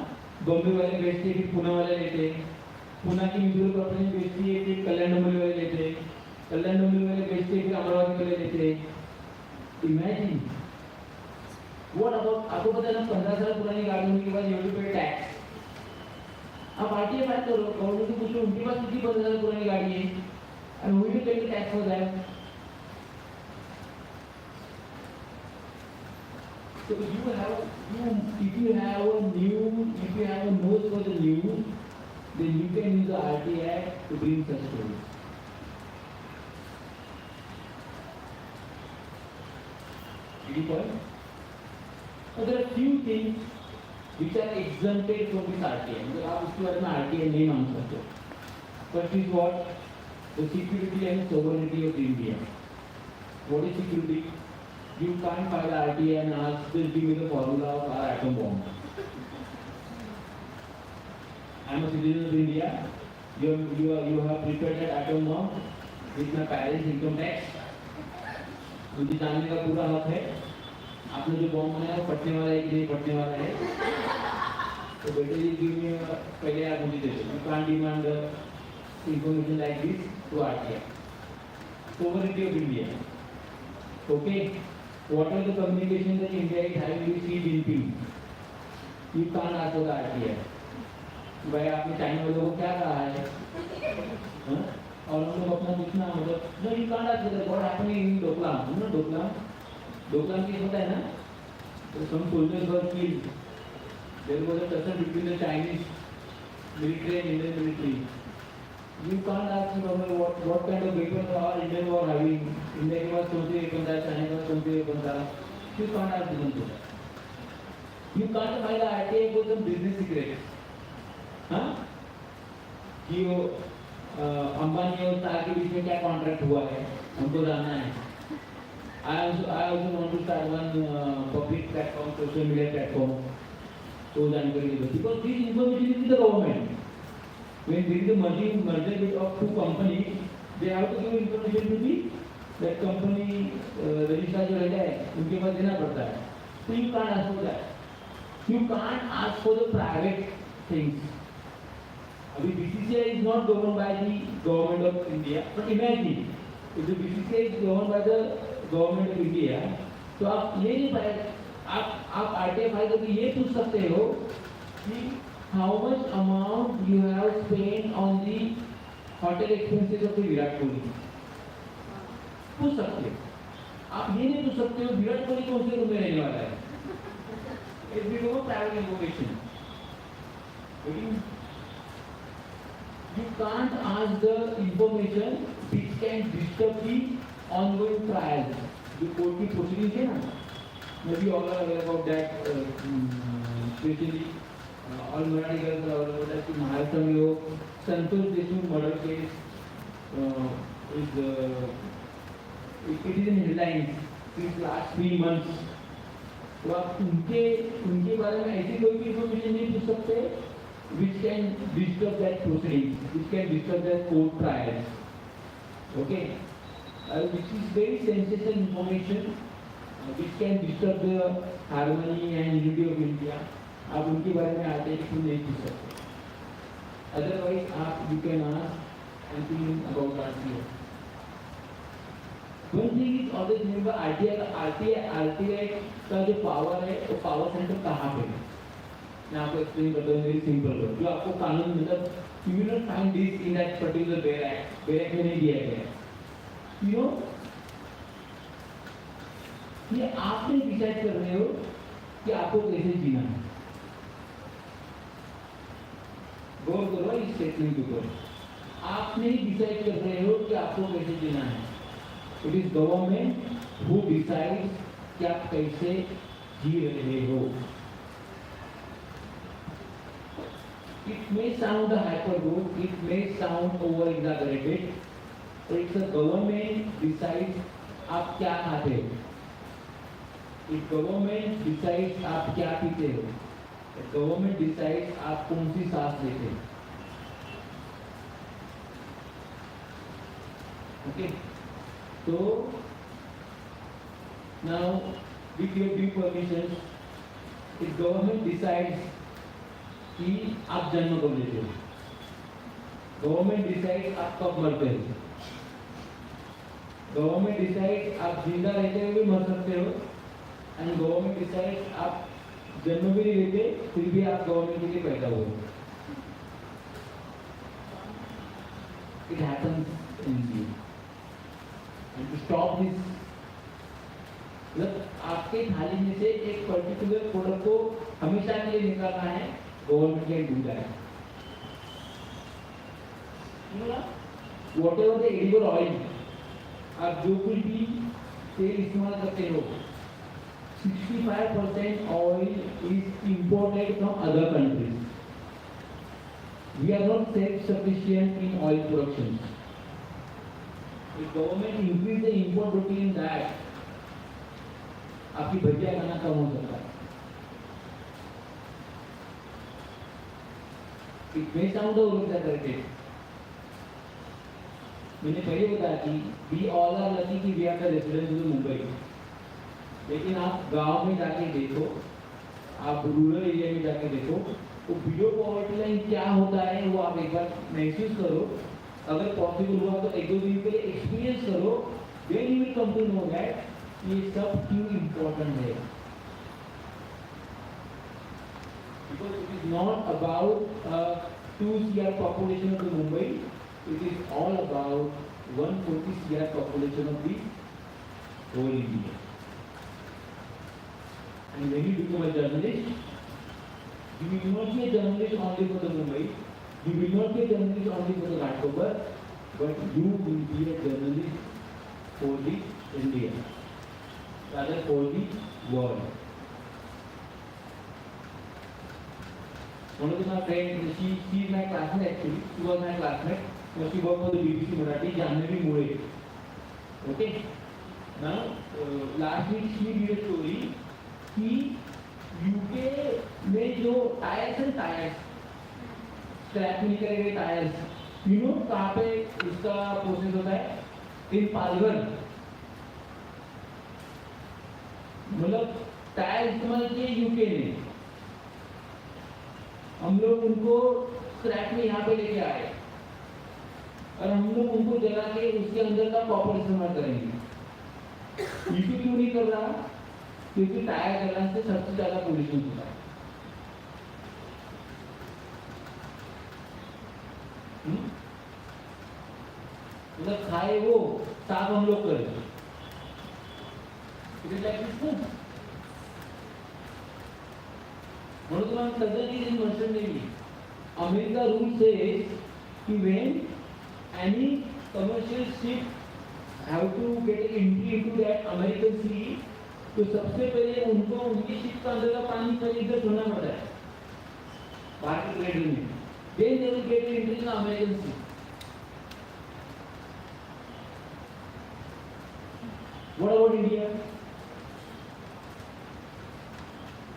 बॉम्बे वाले बेचते हैं, फिर पुणे वाले लेते हैं. पुणे की म्यूनिसिपल कॉर्पोरेशन बेचती है, फिर कल्याण डोंबिवली वाले लेते हैं. कल्याण डोंबिवली वाले बेचते हैं, फिर अमरावती वाले लेते हैं. इमेजिन व्हाट अबाउट, आपको पता है ना 15 साल पुरानी गाड़ी होने के बाद यू हैव टू पे टैक्स. आप आरटीआई फाइल करो, गवर्नमेंट से पूछो उनके पास कितनी 15 साल पुरानी गाड़ी है and who will pay tax for that. So if you have a nose for the news, then you can use the RTI to bring such stories. Any point? So there are few things which are exempted from this RTI. मतलब आप उसके बारे में RTI नहीं मांग सकते. First is what? The security and sovereignty of India. What is security? You can't file RTI and ask, just give me the formula of our atom bomb. I am a citizen of India. You have prepared that atom bomb with my parents' income tax. मुझे जानने का पूरा हक है. आपने जो bomb बनाया वो फटने वाला है कि नहीं फटने वाला है. तो बेटे जी give me पहले आप मुझे दे दो. You can't demand information like this to RTI. Sovereignty of India. Okay, what are the communication that India is having with Xi Jinping? You can't ask for the RTI. भाई आपने China वालों को क्या कहा है? हाँ? और हम लोग अपना पूछना मतलब no you can't ask that what happening in Doklam, you know Doklam case होता है ना? So some soldiers were killed. There was a tussle between the Chinese military and Indian military. You can't ask what kind of weapons our Indian were having. India के पास कौन से weapon था, China के पास कौन से weapon था. You can't ask them to that. You can't find the RTI for some business secrets. हाँ? कि वो अंबानी और तार के बीच में क्या कॉन्ट्रैक्ट हुआ है, हमको जानना है. I also want to start one public platform, social media platform. तो जानकारी दे दो. Because this information is in the government. When there is a merger of two companies, they have to give information to the that company registrar जो रहता है, उनके पास देना पड़ता है. So you can't ask for that. You can't ask for the private things. अभी BCCI is not governed by the government of India, but imagine if the BCCI is governed by the government of India, तो आप ये नहीं पाए, आप RTI file करके ये पूछ सकते हो कि how much amount you have spent on the hotel expenses of the Virat Kohli. पूछ सकते हो. आप ये नहीं पूछ सकते हो विराट कोहली कौन से रूम में रहने वाला है. It becomes private information. You can't ask the information which can disturb the ongoing trial. जो कोर्ट की प्रोसीडिंग है ना, maybe all are aware about that, especially all Marathi girls are aware about that. कि महाराष्ट्र में वो Santosh Deshmukh murder case it is in headlines since last 3 months. तो आप उनके बारे में ऐसी कोई भी इंफॉर्मेशन नहीं पूछ सकते which can disturb that proceedings, which can disturb that court trials. Okay, which is very sensitive information, which can disturb the harmony and unity of India. आप उनके बारे में आते हैं नहीं पूछ सकते. Otherwise, आप you can ask anything about RTI. One thing is always remember RTI का जो पावर है वो पावर सेंटर कहाँ पे है. मैं आपको एक्सप्लेन करता हूँ वेरी सिंपल वर्ड. जो आपको कानून मतलब you will not find this in that particular bare act में नहीं दिया गया है. यू नो ये आप नहीं डिसाइड कर रहे हो कि आपको कैसे जीना है. गौर करो इस स्टेटमेंट के ऊपर. आप नहीं डिसाइड कर रहे हो कि आपको कैसे जीना है. It is government who decides कि आप कैसे जी रहे हो. It may sound hyperbole, it may sound over exaggerated, but it's the government decides आप क्या खाते हो. If government decides आप क्या पीते हो. If government decides आप कौन सी सांस लेते हो. Okay, so now with your due permission, if government decides कि आप जन्म कब लेते हो. गवर्नमेंट डिसाइड आप कब मरते हो. गवर्नमेंट डिसाइड आप जिंदा रहते हुए भी मर सकते हो. एंड गवर्नमेंट डिसाइड आप जन्म भी नहीं लेते फिर भी आप गवर्नमेंट के लिए पैदा हुए. It happens in India. And to stop this, मतलब आपके थाली में से एक पर्टिकुलर प्रोडक्ट को हमेशा के लिए निकालना है. Government can do that. Whatever the edible oil, आप जो कुछ भी तेल इस्तेमाल करते हो, 65% oil is imported from other countries. We are not self-sufficient in oil production. If government increase the import duty in that, आपकी भजिया खाना कम हो सकता है. It may sound over exaggerated. मैंने पहले बताया कि we all are lucky कि we are the residents of Mumbai. लेकिन आप गांव में जाके देखो, आप रूरल एरिया में जाके देखो, तो बिलो पॉवर्टी लाइन क्या होता है वो आप एक बार महसूस करो. अगर पॉसिबल हुआ तो एक दो दिन के लिए एक्सपीरियंस करो. Then you will come to know that ये सब क्यों इम्पोर्टेंट है? Because it is not about 2 CR population of the Mumbai, it is all about 140 CR population of the whole India. And when you become a journalist, you will not be a journalist only for the Mumbai, you will not be a journalist only for the Katkar, but you will be a journalist for the India, rather for the world. One of my friends, she is my classmate actually. She was my classmate. She worked for the BBC Marathi, Janhavi Mule. Okay. Now, last week she did a story कि UK में जो tyres हैं, tyres scrap में निकले गए tyres, you know कहाँ पे इसका प्रोसेस होता है? इन पालघर. मतलब टायर इस्तेमाल किए यूके ने, हम लोग उनको स्क्रैप में यहाँ पे लेके आए और हम लोग उनको जला के उसके अंदर का कॉपर इस्तेमाल करेंगे. यूके क्यों नहीं कर रहा? क्योंकि टायर जलाने से सबसे ज्यादा पोल्यूशन होता है. मतलब खाए वो साफ हम लोग करें. It is like this. One of the suddenly in Western Navy, America rule says कि when any commercial ship have to get entry into that American sea, तो सबसे पहले उनको उनकी शिप का अंदर का पानी पहले इधर छोड़ना पड़ता है बाहर के ट्रेड में. Then they will get entry in the American sea. What about India?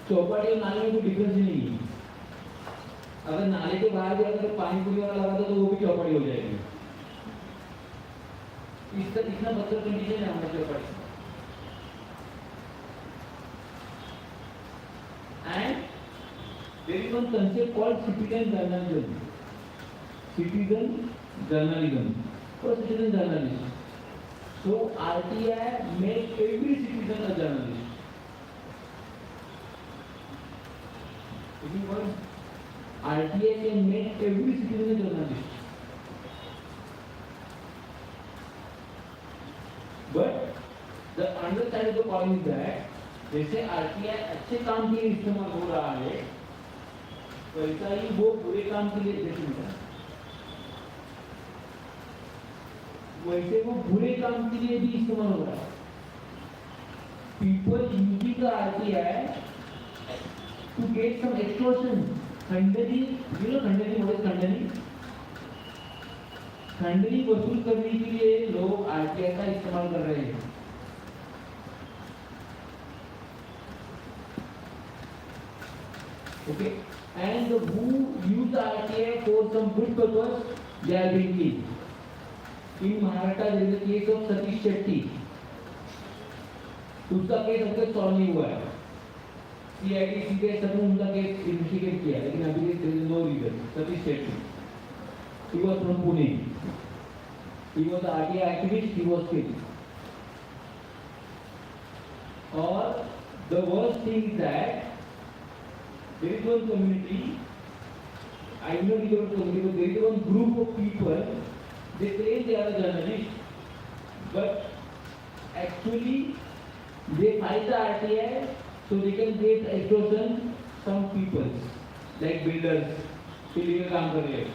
Chowpatty और नाले में कोई डिफरेंस नहीं है. अगर नाले के बाहर भी अगर पानी पूरी वाला लगा तो वो भी चौपाटी हो जाएगी. इसका इतना बदतर कंडीशन है हमारे Chowpatty. And there is one concept called citizen journalism. Citizen journalism or citizen journalism. So RTI makes every citizen a journalist. RTI can make every citizen a journalist. But the other side of the coin is that जैसे RTI अच्छे काम के लिए इस्तेमाल हो रहा है, वैसा ही वो बुरे काम के लिए इस्तेमाल, वैसे वो बुरे काम के लिए भी इस्तेमाल हो रहा है. People using the RTI to get some extortion. खंडनी, you know खंडनी, what is खंडनी? खंडनी वसूल करने के लिए लोग RTI का इस्तेमाल कर रहे हैं. Okay, and who use the RTI for some good purpose, they are being killed. In Maharashtra there is a case of Satish Shetty. उसका केस अब तक सॉल्व नहीं हुआ है. CID के सब ने उनका केस इन्वेस्टिगेट किया, लेकिन अभी there is no reason. Satish Shetty, he was from Pune. He was an RTI activist. He was killed. Or the worst thing is that there is one community. I know it is one community, but there is one group of people. They claim they are a journalist, but actually they fight the RTI so they can get extortion some people like builders. illegal काम कर रहे हैं.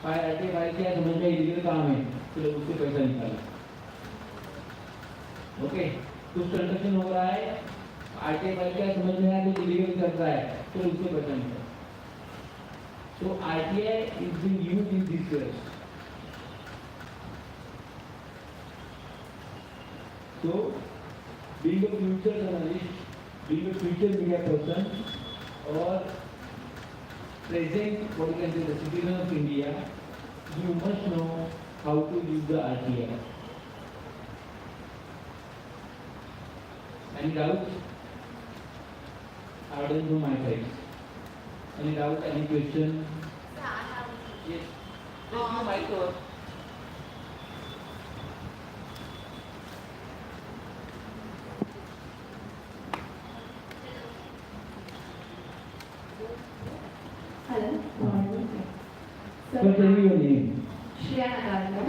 Fire RTI file किया, समझ में illegal काम है, चलो उससे पैसा निकालो. ओके, कुछ कंस्ट्रक्शन हो रहा है, RTI फाइल किया, समझ में आया कुछ illegal कर रहा है, चलो उससे पैसा निकालो. So RTI is being used in this way. So, being a future journalist, being a future media person, or present, what you can say, the citizen of India, you must know how to use the RTI. Any doubts? I don't know my side. Any doubt? Any question? Sir, I have. Yes. Just you mic over. So, So tell me your name. Shreya Nagarkar.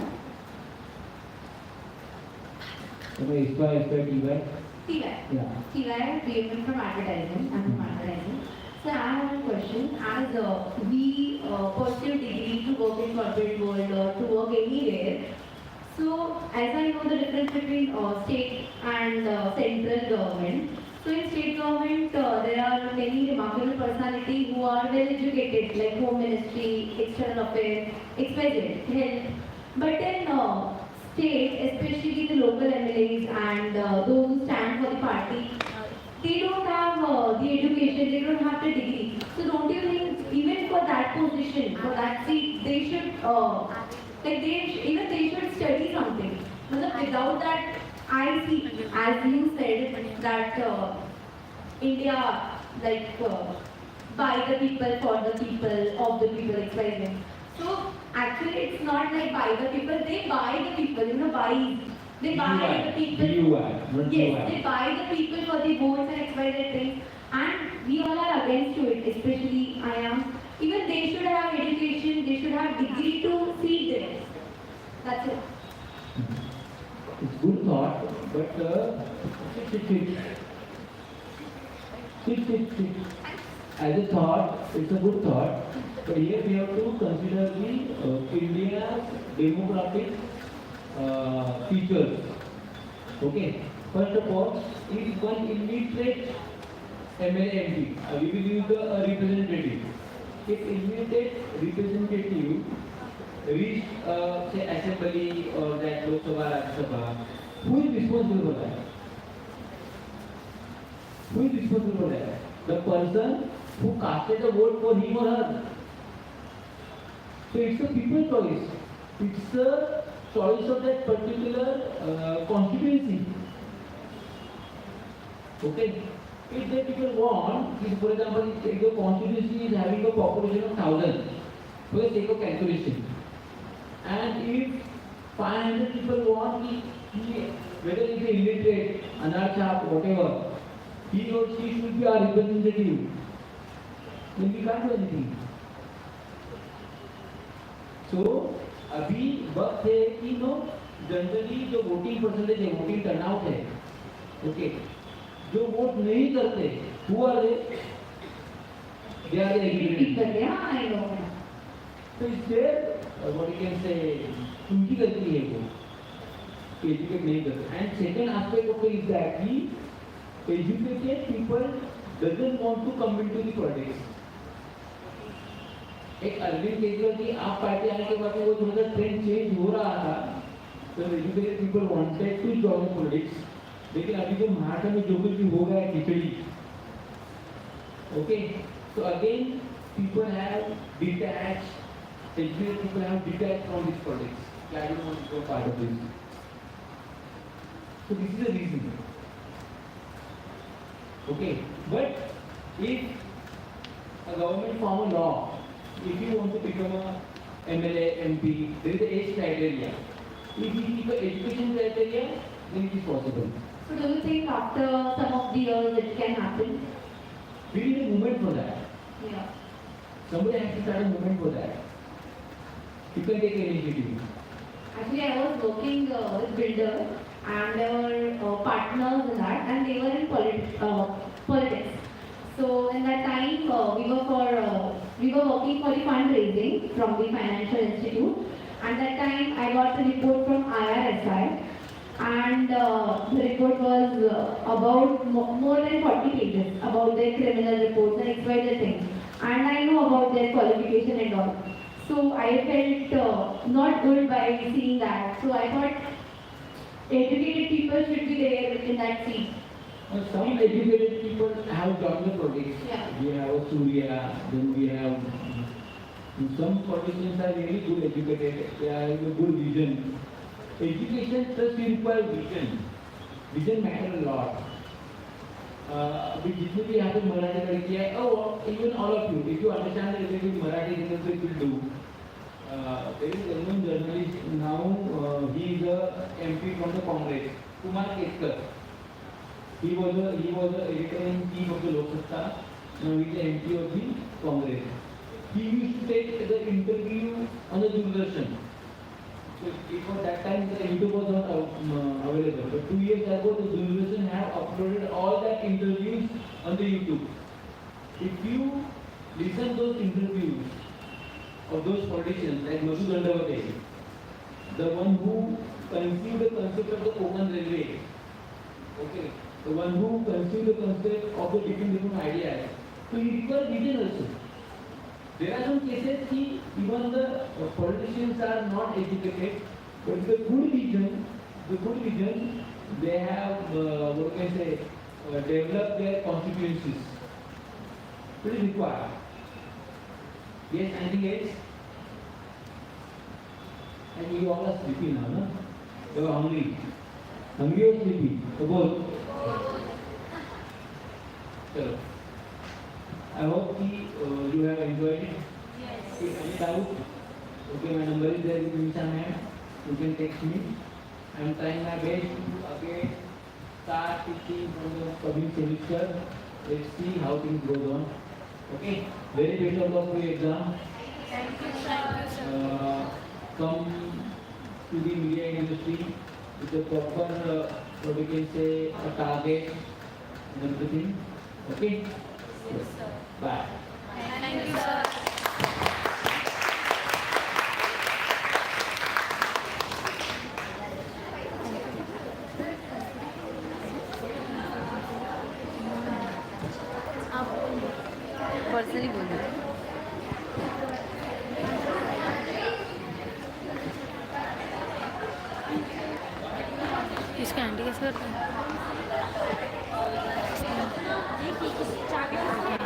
Okay, Ispa, TY. TY. Yeah. TY, payment from advertising. I'm from advertising. So I have one question. As we pursue degree to work in corporate world or to work anywhere, so as I know the difference between state and central government. So in state government, there are many remarkable personalities who are well educated, like Home Ministry, External Affairs, XYZ, Health. But in state, especially the local MLAs and those who stand for the party, they don't have the education, they don't have the degree. So don't you think even for that position, for that seat, they should even they should study something. Without that, I see, as you said, that India, by the people, for the people, of the people, XYZ. So actually, it's not like by the people, they buy the people, buy. They buy the people. Yes, they buy the people for the votes and XYZ things. And we all are against to it, especially I am. Even they should have education, they should have degree to see this. That's it. It's good thought, but sit. As a thought, it's a good thought, but here we have to consider the India's demographic features. Okay. First of all, if one illiterate MLA MP, we will use the representative. If illiterate representative reach say assembly or that Lok Sabha, Rajya Sabha, who is responsible for that? Who is responsible for that? The person who casted the vote for him or her. So it's a people choice. It's a choice of that particular constituency. Okay. If the people want, if for example, if the constituency is having a population of 1,000, for the sake of calculation, and if 500 people want, whether it is illiterate, anarchap, whatever, he or she should be our representative, then we can't do anything. So, अभी वक्त है कि generally जो voting percentage है, voting turnout है, okay, जो vote नहीं करते, who are they? They are the educated. Yeah, I know. So it's there, what you can say, उनकी गलती है वो, educate नहीं करते. And second aspect of it is that the educated people doesn't want to come into the politics. एक अरविंद केजरीवाल की आप party आने के बाद वो थोड़ा सा ट्रेंड चेंज हो रहा था, तो educated people wanted to join politics, लेकिन अभी जो महाराष्ट्र में जो कुछ भी हो गया है खिचड़ी, okay, so again people have detached, educated people have detached from this politics. I don't want to be a part of this. So this is the reason. Okay, but if a government form a law, if you want to become a MLA, MP, there is an age criteria. If you keep an education criteria, then it is possible. So do you think after some of the years it can happen? We need a movement for that. Yeah. Somebody has to start a movement for that. You can take initiative. Actually, I was working with builder and there were partners in that and they were in politics. So in that time, we were working for the fundraising from the financial institute. And that time, I got a report from IRSI, and the report was about more than 40 pages about their criminal reports and XYZ things. And I know about their qualification and all. So I felt not good by seeing that. So I thought educated people should be there in that seat. Some educated people have joined the politics. Yeah. We have Surya, then we have some politicians are very good educated, they have a good vision. Education first requires vision. Vision matters a lot. अभी जितने भी यहाँ पे मराठी लड़की है, even all of you, if you understand a little bit Marathi, then also you will do. There is a well-known journalist now, he is a MP from the Congress, Katkar. He was a editor in chief of the Lok Sabha. Now he is the MP of the Congress. He used to take the interview on the Doordarshan. So before that time, the YouTube was not available. But 2 years ago, the Doordarshan have uploaded all that interviews on the YouTube. If you listen those interviews of those politicians like Madhu Dandavate, the one who conceived the concept of the Kokan Railway, okay, the one who conceived the concept of the different ideas, so he requires vision also. There are some cases even the politicians are not educated, but the good vision, they have what can I say, developed their constituencies. It is required. Yes, anything else? And you all are sleepy now, no? You are hungry. Hungry or sleepy? Both. Chalo. I hope you have enjoyed it. Yes. If any doubt, okay, my number is there with Misha ma'am. You can text me. I am trying my best to again start teaching from the coming semester. Let's see how things go on. Okay, very best of luck for your exam. Thank you, sir. Come to the media industry with a proper, what we can say, a target and everything. Okay? Yes, sir. Bye. Thank you, sir. Personally बोलो इसका aunty कैसे करता है